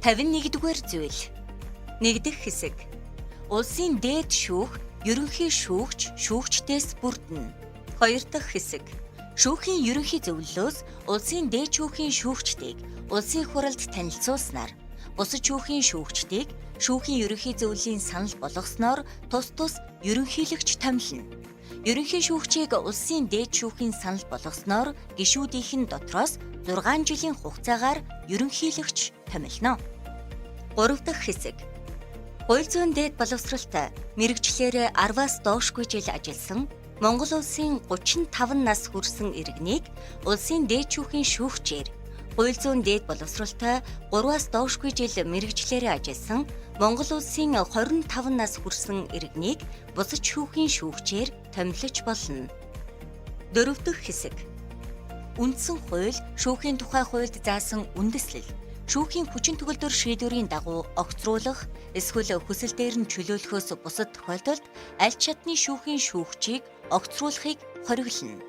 51-р зүйл. 1 дахь хэсэг. Улсын дээд шүүх, ерөнхий шүүгч, шүүгчдээс бүрдэнэ. 2 дахь хэсэг. Шүүхийн ерөнхий зөвлөлөөс улсын дээд шүүхийн шүүгчдийг улсын их хурлд танилцуулснаар бусад шүүхийн шүүгчдийг шүүхийн ерөнхий зөвлөлийн санал болгосноор тус ерөнхийлөгч томилно. Ерөнхий шүүгчийг улсын дээд шүүхийн санал болгосноор гишүүдийнх нь дотроос 6 жилийн хугацаагаар ерөнхийлөгч томилно. 3 дахь хэсэг. Хууль зүйн дээд боловсролтой мэрэгчлэрээ 10-аас доошгүй жил ажилласан Монгол улсын 35 нас хүрсэн иргэнийг улсын дээд шүүхийн шүүгчээр, хууль зүйн дээд боловсролтой 3-аас доошгүй жил мэрэгчлэрээ ажилласан Монгол улсын 25 нас хүрсэн иргэнийг бусад шүүхийн шүүгчээр томилж болно. 4 дахь хэсэг. Үндсэн хууль, шүүхийн тухай хуульд заасан үндэслэл, шүүхийн хүчин төгөлдөр шийдвэрийн дагуу огцруулах эсвэл хүсэлтээр нь чөлөөлөхөөс бусад тохиолдолд аль чадны шүүхийн шүүгчийг огцруулахыг хориглоно.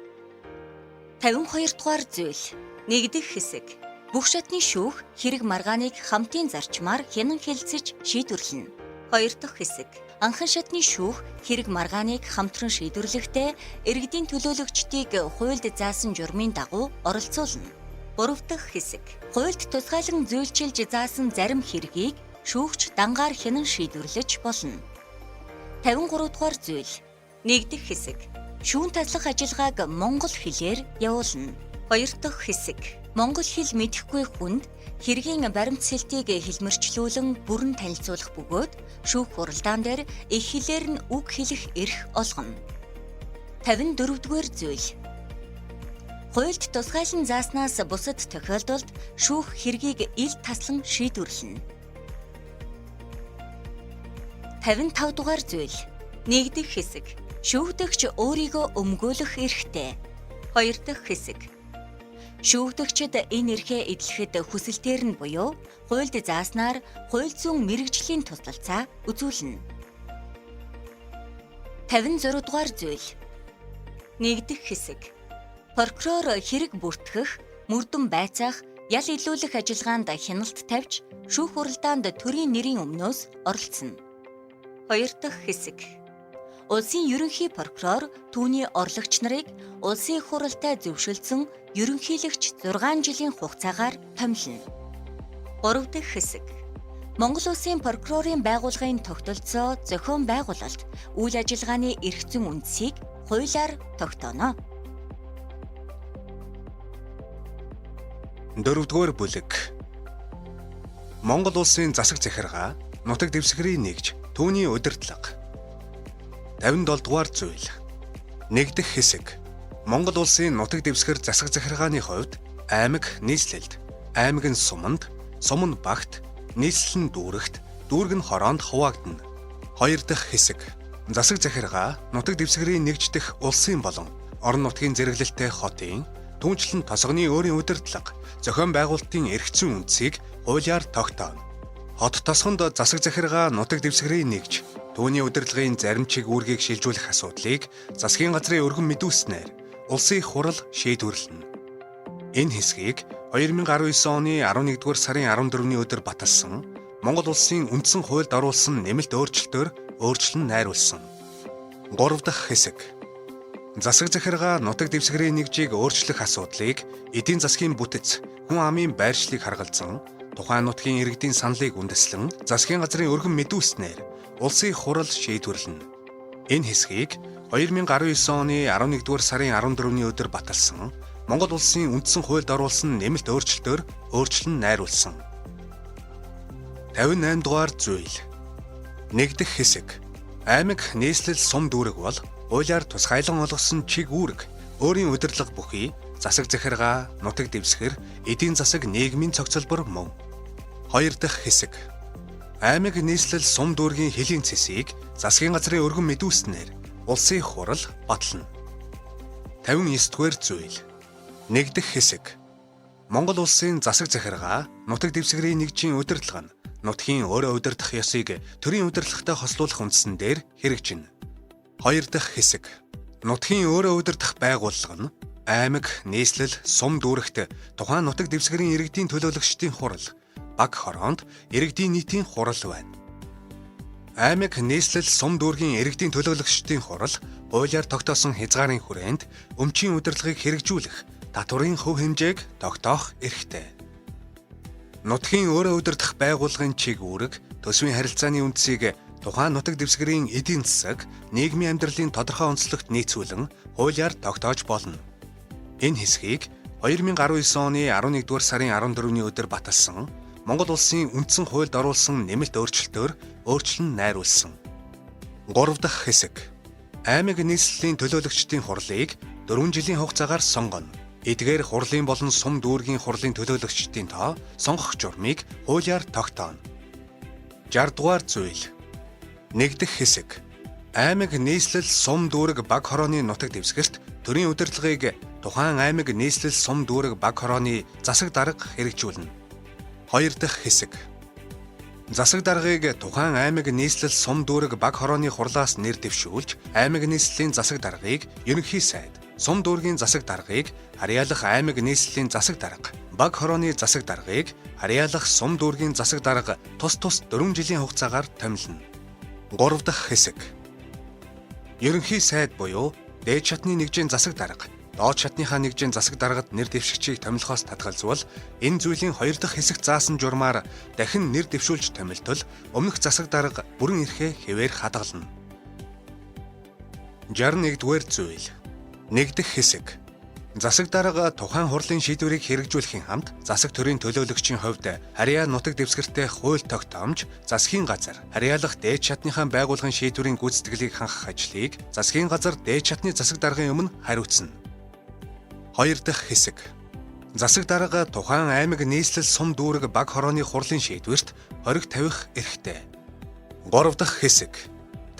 52 дугаар зүйл. 1 дахь хэсэг. Бүх шатны шүүх хэрэг маргааныг хамтын зарчмаар хянан хэлэлцэж шийдвэрлэнэ. 2 дахь хэсэг. Анхан шатны шүүх хэрэг маргааныг хамтран шийдвэрлэхдээ иргэдийн төлөөлөгчдийг хуульд заасан журмын дагуу оролцуулна. 3 дахь хэсэг. Хуульд тусгайлан зөвлөжилж заасан зарим хэргийг шүүгч дангаар хянан шийдвэрлэж болно. 53 дугаар зүйл. 1 дахь хэсэг. Шүүн таслах ажиллагааг монгол хэлээр явуулна. 2 дахь хэсэг. Монгол хэл мэдэхгүй хүнд хэргийн баримтсэлтийг хэлмэрчлүүлэн бүрэн танилцуулах бөгөөд шүүх хуралдаан дээр их хэлээр нь үг хэлэх эрх олгоно. 54 дугаар зүйл. Хуульд тусгайлан зааснаас бусад тохиолдолд шүүх хэргийг ил таслан шийдвэрлэнэ. 55 дугаар зүйл. 1 дахь хэсэг. Шүүгдэгч өөрийгөө өмгөөлөх эрхтэй. 2 дахь хэсэг. Шүүгдэгчид энэ эрхээ эдлэхэд хүсэлтээр нь буюу хуульд зааснаар хууль зүйн мэрэгжлийн тусламжаа үзүүлнэ. 56 дугаар зүйл. 1 дахь хэсэг. Прокурор хэрэг бүртгэх, мөрдөн байцаах, ял илүүлэх ажиллагаанд хяналт тавьж, шүүх хуралдаанд төрийн нэрийн өмнөөс оролцоно. 2 дахь хэсэг. Улсын ерөнхий прокурор түүний орлогч нарыг улсын их хурлтай зөвшөлдсөн ерөнхийлөгч 6 жилийн хугацаагаар томилно. 3 дахь хэсэг. Монгол улсын прокурорын байгууллагын тогтолцоо, зохион байгуулалт, үйл ажиллагааны эрх зүйн үндсийг хуулиар тогтооно. 4-р бүлэг. Монгол улсын засаг захиргаа нутаг дэвсгэрийг нэгж түүний удирдлага. 57-р зүйл. 1 дахь хэсэг. Монгол улсын нутаг дэвсгэр засаг захиргааны хувьд аймаг нийслэлд, аймаг нь суманд, сум нь багт, нийслэл нь дүүрэгт, дүүрэг нь хороонд хуваагдана. 2 дахь хэсэг. Засаг захиргаа нутаг дэвсгэрийг нэгждэх улсын болон орон нутгийн зэрэглэлтэй хотын, түүнчлэн тосгоны өөрийн удирдлага, зохион байгуулалтын эрх зүйн үндсийг хуулиар тогтооно. Хот тосгонд засаг захиргаа нутаг дэвсгэрийг нэгж түүний удирдлагын зарим чиг үүргийг шилжүүлэх асуудлыг засгийн газрын өргөн мэдүүлснээр улсын их хурал шийдвэрлэнэ. Энэ хэсгийг 2019 оны 11-р сарын 14-ний өдөр баталсан Монгол улсын үндсэн хуульд оруулсан нэмэлт өөрчлөлтөөр өөрчлөн найруулсан. 3 дахь хэсэг. Засаг захиргаа нутаг дэвсгэрийн нэгжийг өөрчлөх асуудлыг эдийн засгийн бүтэц, хүн амын байршлыг харгалзан тухайн нутгийн иргэдийн саналыг үндэслэн засгийн газрын өргөн мэдүүлснээр улсын их хурал шийдвэрлэнэ. Энэ хэсгийг 2019 оны 11-р сарын 14-ний өдөр баталсан Монгол улсын үндсэн хуульд оруулсан нэмэлт өөрчлөлтөөр өөрчлөн найруулсан. 58 дугаар зүйл. 1 дахь хэсэг. Аймаг нийслэл сум дүүрэг бол хуулиар тусгайлан олгосон чиг үүрэг, өөрийн удирдлага бүхий, засаг захиргаа, нутаг дэвсгэр, эдийн засаг нийгмийн цогцлбор мөн. 2 дахь хэсэг. Аймаг нийслэл сум дүүргийн хэлийн цэсийг засгийн газрын өргөн мэдүүлснээр улсын их хурал батлана. 59 дугаар зүйл. 1 дахь хэсэг. Монгол улсын засаг захиргаа нутаг дэвсгэрийн нэгжийн удирдлага нь нутгийн өөрөө удирдах ёсыг төрийн удирдлагатай хослуулах үндсэн дээр хэрэгжинэ. 2 дахь хэсэг. Нутгийн өөрөө удирдах байгууллага нь аймаг, нийслэл, сум дүүрэгт тухайн нутаг дэвсгэрийн иргэдийн төлөөлөгчдийн хурал, баг хороонд иргэдийн нийтийн хурал байна. Аймаг, нийслэл, сум дүүргийн иргэдийн төлөөлөгчдийн хурал хуулиар тогтоосон хязгаарын хүрээнд өмчийн удирдлагыг хэрэгжүүлэх, татварын хөв хэмжээг тогтоох эрхтэй. Нутгийн өөрөө удирдах байгууллагын чиг үүрэг, төсвийн харилцааны үндсийг тухайн нутаг дэвсгэрийн эдийн засаг, нийгмийн амьдралын тодорхой онцлогт нийцүүлэн хуулиар тогтоож болно. Энэ хэсгийг 2019 оны 11-р сарын 14-ний өдөр баталсан Монгол улсын үндсэн хуульд оруулсан нэмэлт өөрчлөлтөөр өөрчлөн найруулсан. 3 дахь хэсэг. Аймаг нийслэлийн төлөөлөгчдийн хурлыг 4 жилийн хугацаагаар сонгоно. Эдгээр хурлын болон сум дүүргийн хурлын төлөөлөгчдийн тоо сонгох журмыг хуулиар тогтооно. 60 дугаар зүйл. 1 дахь хэсэг. Аймаг нийслэл сум дүүрэг баг хорооны нутаг дэвсгэрт төрийн удирдлагыг тухайн аймаг нийслэл сум дүүрэг баг хорооны засаг дарга хэрэгжүүлнэ. 2 дахь хэсэг. Засаг даргыг тухайн аймаг нийслэл сум дүүрэг баг хорооны хурлаас нэр дэвшүүлж, аймаг нийслэлийн засаг даргыг ерөнхий сайд, сум дүүргийн засаг даргыг харьяалах аймаг нийслэлийн засаг дарга, баг хорооны засаг даргыг харьяалах сум дүүргийн засаг дарга тус 4 жилийн хугацаагаар томилно. 3 дахь хэсэг. Ерөнхий сайд буюу дээд шатны нэгжийн засаг дарга, доод шатныхаа нэгжийн засаг даргад нэр дэвшигчийг томилохоос татгалзвал энэ зүйлийн 2 дахь хэсэг заасан журмаар дахин нэр дэвшүүлж томилтол өмнөх засаг дарга бүрэн эрхээ хэвээр хадгална. 61-р зүйл. 1 дахь хэсэг. Засаг дарга тухайн хурлын шийдвэрийг хэрэгжүүлэхийн хамт засаг төрийн төлөөлөгчийн хувьд харьяа нутаг дэвсгэртэй хууль тогтоомж, засгийн газар харьяалах дээд шатныхаа байгууллагын шийдвэрийн гүйцэтгэлийг хангах ажлыг засгийн газар дээд шатны засаг даргын өмнө хариуцна. 2 дахь хэсэг. Засаг дарга тухайн аймаг нийслэл сум дүүрэг баг хорооны хурлын шийдвэрт хориг тавих эрхтэй. 3 дахь хэсэг.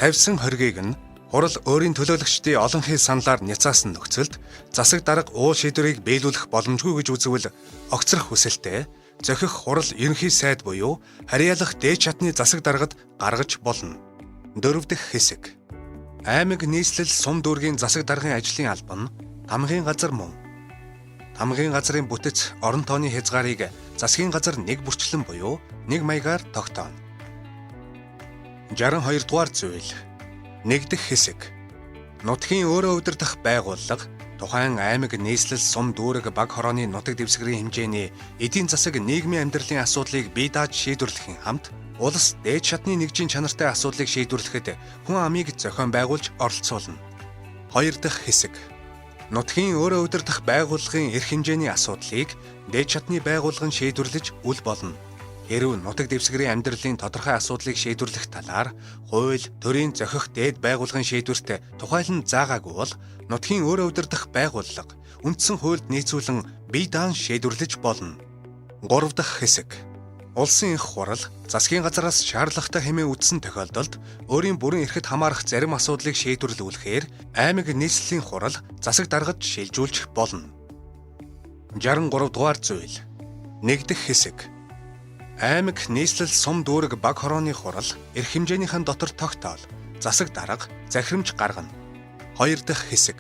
Тавьсан хоригийг нь хурал өөрийн төлөөлөгчдийн олон хэл саналаар няцаасан нөхцөлд засаг дарга уул шийдвэрийг биелүүлэх боломжгүй гэж үзвэл огцрох хүсэлтэд зохих хурал ерөнхий сайд буюу харьяалах дээд шатны засаг даргад гаргаж болно. 4 дахь хэсэг. Аймаг нийслэл сум дүүргийн засаг даргын ажлын алба нь тамгын газар мөн. Тамгын газрын бүтэц орон тооны хязгаарыг засгийн газар нэг бүрчлэн буюу нэг маягаар тогтооно. 62 дугаар зүйл. 1 дахь хэсэг. Нутгийн өөрөө удирдах байгууллага тухайн аймаг нийслэл сум дүүрэг баг хорооны нутаг дэвсгэрийн хэмжээний эдийн засаг нийгмийн амьдралын асуудлыг бие дааж шийдвэрлэхийн хамт улс дээд шатны нэгжийн чанартай асуудлыг шийдвэрлэхэд хүн амыг зохион байгуулж оролцуулна. 2 дахь хэсэг. Нутгийн өөрөө удирдах байгууллагын эрх хэмжээний асуудлыг дээд шатны байгууллага нь шийдвэрлэж үл болно. Хэрв нутаг дэвсгэрийн амьдралын тодорхой асуудлыг шийдвэрлэх талаар хууль, төрийн зохих дээд байгууллагын шийдвэрт тухайлан заагаагүй бол нутгийн өөрөө удирдах байгууллага үндсэн хуульд нийцүүлэн бие даан шийдвэрлэж болно. 3 дахь хэсэг. Улсын их хурал засгийн газараас шаардлагатай хэмээн үзсэн тохиолдолд өөрийн бүрэн эрхэт хамаарах зарим асуудлыг шийдвэрлүүлэхээр аймаг нийслэлийн хурал засаг даргад шилжүүлж болно. 63 дугаар зүйл. 1 дахь хэсэг. Аймаг нийслэл сум дүүрэг баг хорооны хурал эрх хэмжээнийхэн дотор тогтоол, засаг дарга захирамж гаргана. 2 дахь хэсэг.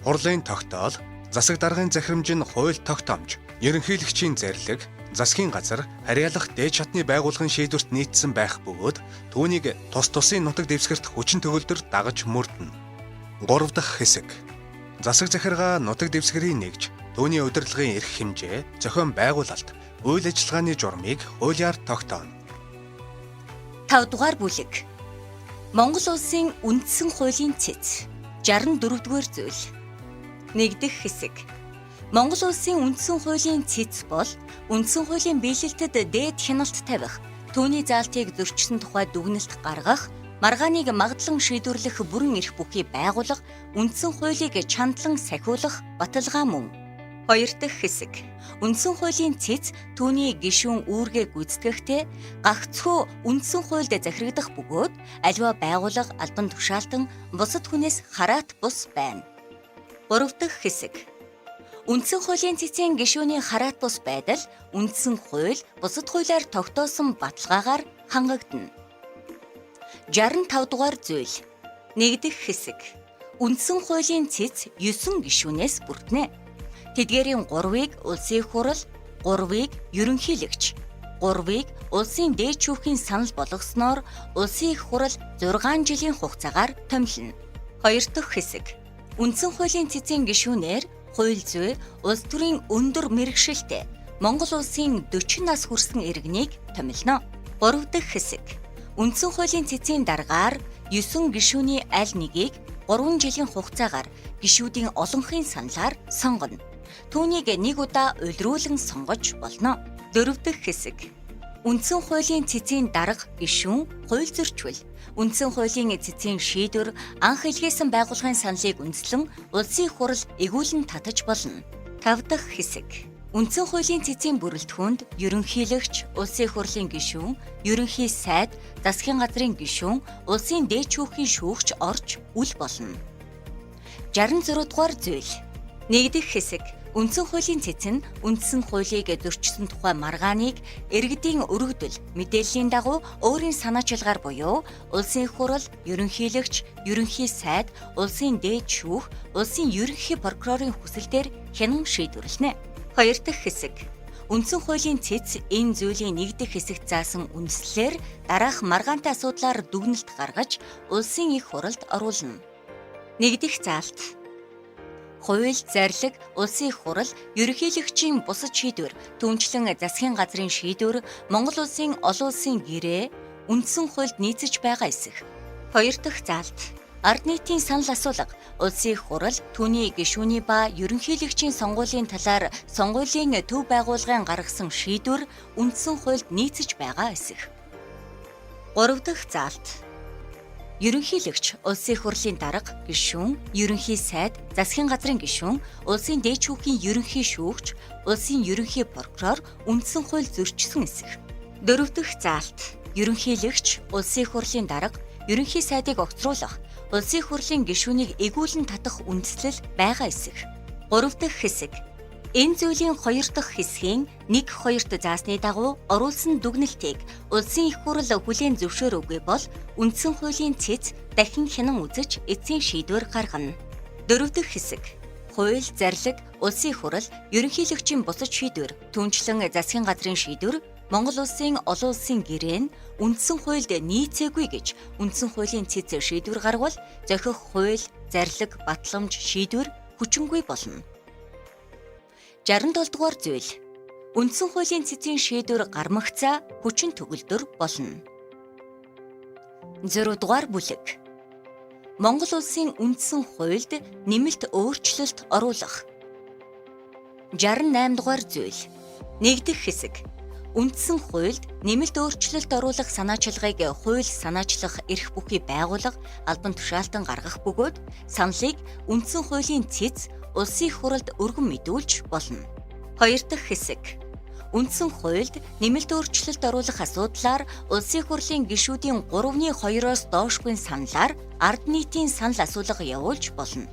Хурлын тогтоол, засаг даргын захирамж нь хууль тогтоомж, ерөнхийлөгчийн зарлиг, засгийн газар харьяалах дээд шатны байгууллагын шийдвэрт нийцсэн байх бөгөөд түүнийг тус тусын нутаг дэвсгэрт хүчин төгөлдөр дагаж мөрдөнө. 3 дахь хэсэг. Засаг захиргаа нутаг дэвсгэрийн нэгж, түүний удирдлагын эрх хэмжээ, зохион байгуулалт, үйл ажиллагааны журмыг хуулиар тогтооно. 5 дугаар бүлэг. Монгол улсын үндсэн хуулийн цэц. 64 дугаар зүйл. 1 дахь хэсэг. Монгол улсын үндсэн хуулийн цэц бол үндсэн хуулийн биелэлтэд дээд хяналт тавих, түүний заалтыг зөрчсөн тухай дүгнэлт гаргах, маргааныг магадлан шийдвэрлэх бүрэн эрх бүхий байгуулга үндсэн хуулийг чандлан сахиулах баталгаа мөн. 2 дахь хэсэг. Үндсэн хуулийн цэц түүний гишүүн үүргээ гүйцэтгэхдээ гагцхүү үндсэн хуульд захирагдах бөгөөд аливаа байгууллага албан тушаалтан бусад хүнээс хараат бус байна. 3 дахь хэсэг. Үндсэн хуулийн цэцийн гишүүний хараат бус байдал үндсэн хууль бусад хуулиар тогтоосон баталгаагаар хангагдана. 65 дугаар зүйл. 1 дахь хэсэг. Үндсэн хуулийн цэц 9 гишүүнээс бүрднэ. Тэдгээрийн 3-ыг улсын их хурал, 3-ыг ерөнхийлөгч, 3-ыг улсын дээд шүүхийн санал болгосноор улсын их хурал 6 жилийн хугацаагаар томилно. 2 дахь хэсэг. Үндсэн хуулийн цэцийн гишүүнээр хууль зүй, улс төрийн өндөр мэргэшилтэй Монгол улсын 40 нас хүрсэн иргэнийг томилно. 3 дахь хэсэг. Үндсэн хуулийн цэцийн даргаар 9 гишүүний аль нэгийг 3 жилийн хугацаагаар гишүүдийн олонхын саналаар сонгоно. Түүнийг нэг удаа улируулан сонгож болно. 4 дахь хэсэг. Үндсэн хуулийн цэцгийн дарга гишүүн хууль зөрчил. Үндсэн хуулийн цэцгийн шийдвэр анх илгээсэн байгууллагын саналыг үндэслэн улсын их хурал эгүүлэн татаж болно. 5 дахь хэсэг. Үндсэн хуулийн цэцгийн бүрэлдэхүүнд ерөнхийлөгч, улсын их хурлын гишүүн, ерөнхий сайд, засгийн газрын гишүүн, улсын дээд шүүхийн шүүгч орж үл болно. 66 дугаар зүйл. 1 дэх хэсэг. Үндсэн хуулийн цэцэн үндсэн хуулийг зөрчсөн тухай маргааныг иргэдийн өргөдөл мэдээллийн дагуу өөрийн санаачилгаар буюу улсын их хурал, ерөнхийлөгч, ерөнхий сайд, улсын дээд шүүх, улсын ерөнхий прокурорын хүсэлтээр хянан шийдвэрлэнэ. 2 дахь хэсэг. Үндсэн хуулийн цэц энэ зүйлийн 1 дэх хэсэгт заасан үндэслэлээр дараах маргаантай асуудлаар дүгнэлт гаргаж улсын их хуралд оруулна. 1 дэх заалт. Хууль, зарлиг, улсын их хурал, ерөнхийлөгчийн бусад шийдвэр, түүнчлэн засгийн газрын шийдвэр, Монгол улсын олон улсын гэрээ, үндсэн хуульд нийцэж байгаа эсэх. 2 дахь заалт. Ард нийтийн санал асуулга, улсын их хурал, түүний гишүүний ба ерөнхийлөгчийн сонгуулийн талаар сонгуулийн төв байгууллагын гаргасан шийдвэр үндсэн хуульд нийцэж байгаа эсэх. 3 дахь заалт. Ерөнхийлөгч, улсын их хурлын дарга, гишүүн, ерөнхий сайд, засгийн газрын гишүүн, улсын дээд шүүхийн ерөнхий шүүгч, улсын ерөнхий прокурор үндсэн хууль зөрчсөн эсэх. 4 дахь заалт. Ерөнхийлөгч, улсын их хурлын дарга, ерөнхий сайдыг огцруулах, улсын их хурлын гишүүнийг эгүүлэн татах үндэслэл байгаа эсэх. 3 дахь хэсэг. Энэ зүйлийн 2 дахь хэсгийн 1-2-т заасны дагуу оруулсан дүгнэлтийг улсын их хурал хүлээн зөвшөөрөөгүй бол үндсэн хуулийн цэц дахин хянан үзэж эцсийн шийдвэр гаргана. 4 дахь хэсэг. Хууль, зарлиг, улсын их хурал, ерөнхийлөгчийн бусад шийдвэр, түүнчлэн засгийн газрын шийдвэр, Монгол улсын олон улсын гэрээ нь үндсэн хуульд нийцээгүй гэж үндсэн хуулийн цэц шийдвэр гаргавал зохих хууль, зарлиг, батламж, шийдвэр хүчингүй болно. 67 дугаар зүйл. Үндсэн хуулийн цэцгийн шийдвэр гармагцаа хүчин төгөлдөр болно. 6 дугаар бүлэг. Монгол улсын үндсэн хуульд нэмэлт өөрчлөлт оруулах. 68 дугаар зүйл. 1 дэх хэсэг. Үндсэн хуульд нэмэлт өөрчлөлт оруулах санаачилгааг хууль санаачлах эрх бүхий байгууллага албан тушаалтан гаргах бөгөөд саналыг үндсэн хуулийн цэц улсын их хуралд өргөн мэдүүлж болно. 2 дахь хэсэг. Үндсэн хуульд нэмэлт өөрчлөлт оруулах асуудлаар улсын их хурлын гишүүдийн 3/2-оос доошгүй саналаар ард нийтийн санал асуулга явуулж болно.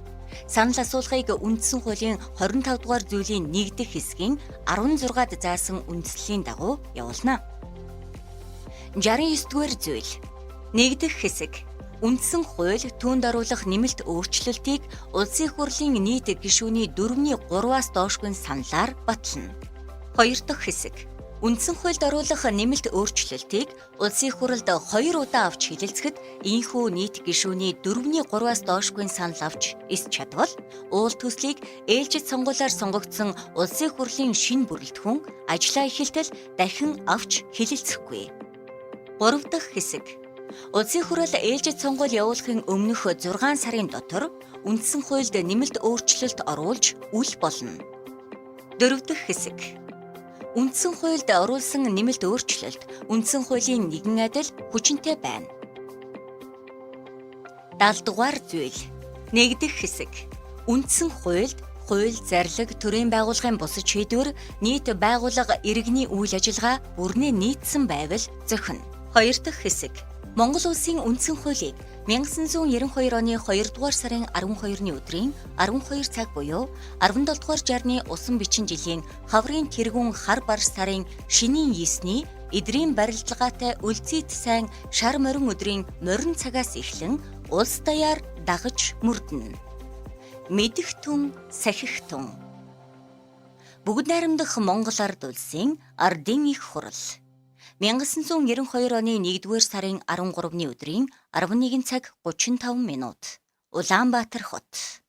Санал асуулгыг үндсэн хуулийн 25 дугаар зүйлийн 1 дэх хэсгийн 16-д заасан үндэслэлийн дагуу явуулна. 69 дугаар зүйл. 1 дэх хэсэг. Үндсэн хууль түүнд оруулах нэмэлт өөрчлөлтийг улсын их хурлын нийт гишүүний 4/3-аас доошгүй саналаар батлана. 2 дахь хэсэг. Үндсэн хуульд оруулах нэмэлт өөрчлөлтийг улсын их хуралд 2 удаа авч хэлэлцэхэд ийхүү нийт гишүүний 4/3-аас доошгүй санал авч эс чадвал уул төслийг ээлжид сонгуулиар сонгогдсон улсын их хурлын шинэ бүрэлдэхүүн ажлаа эхэлтэл дахин авч хэлэлцэхгүй. 3 дахь хэсэг. Улсын их хурал ээлжид сонгуул явуулахын өмнөх 6 сарын дотор үндсэн хуульд нэмэлт өөрчлөлт оруулж үл болно. 4 дахь хэсэг. Үндсэн хуульд оруулсан нэмэлт өөрчлөлт үндсэн хуулийн нэгэн адил хүчинтэй байна. 70 дугаар зүйл. 1 дэх хэсэг. Үндсэн хуульд хууль, зарлиг, төрийн байгууллагын бусад шийдвэр, нийт байгууллага иргэний үйл ажиллагаа бүрнээ нийцсэн байвал зохино. 2 дахь хэсэг. Монгол улсын үндсэн хуулийг 1992 оны 2 дугаар сарын 12-ны өдрийн 12 цаг буюу 17 дугаар жарны усан бичин жилийн хаврын тэргүүн хар бар сарын шинийн 9-ний эдрийн барилдлагаатай үлцийт сайн шар морин өдрийн морин цагаас эхлэн улс даяар дагаж мөрдөнө. Мэдэх түн, сахих түн. Бүгд найрамдах Монгол ард улсын ардын их хурал. 1992 оны 1-р сарын 13-ны өдрийн 11 цаг 35 минут. Улаанбаатар хот.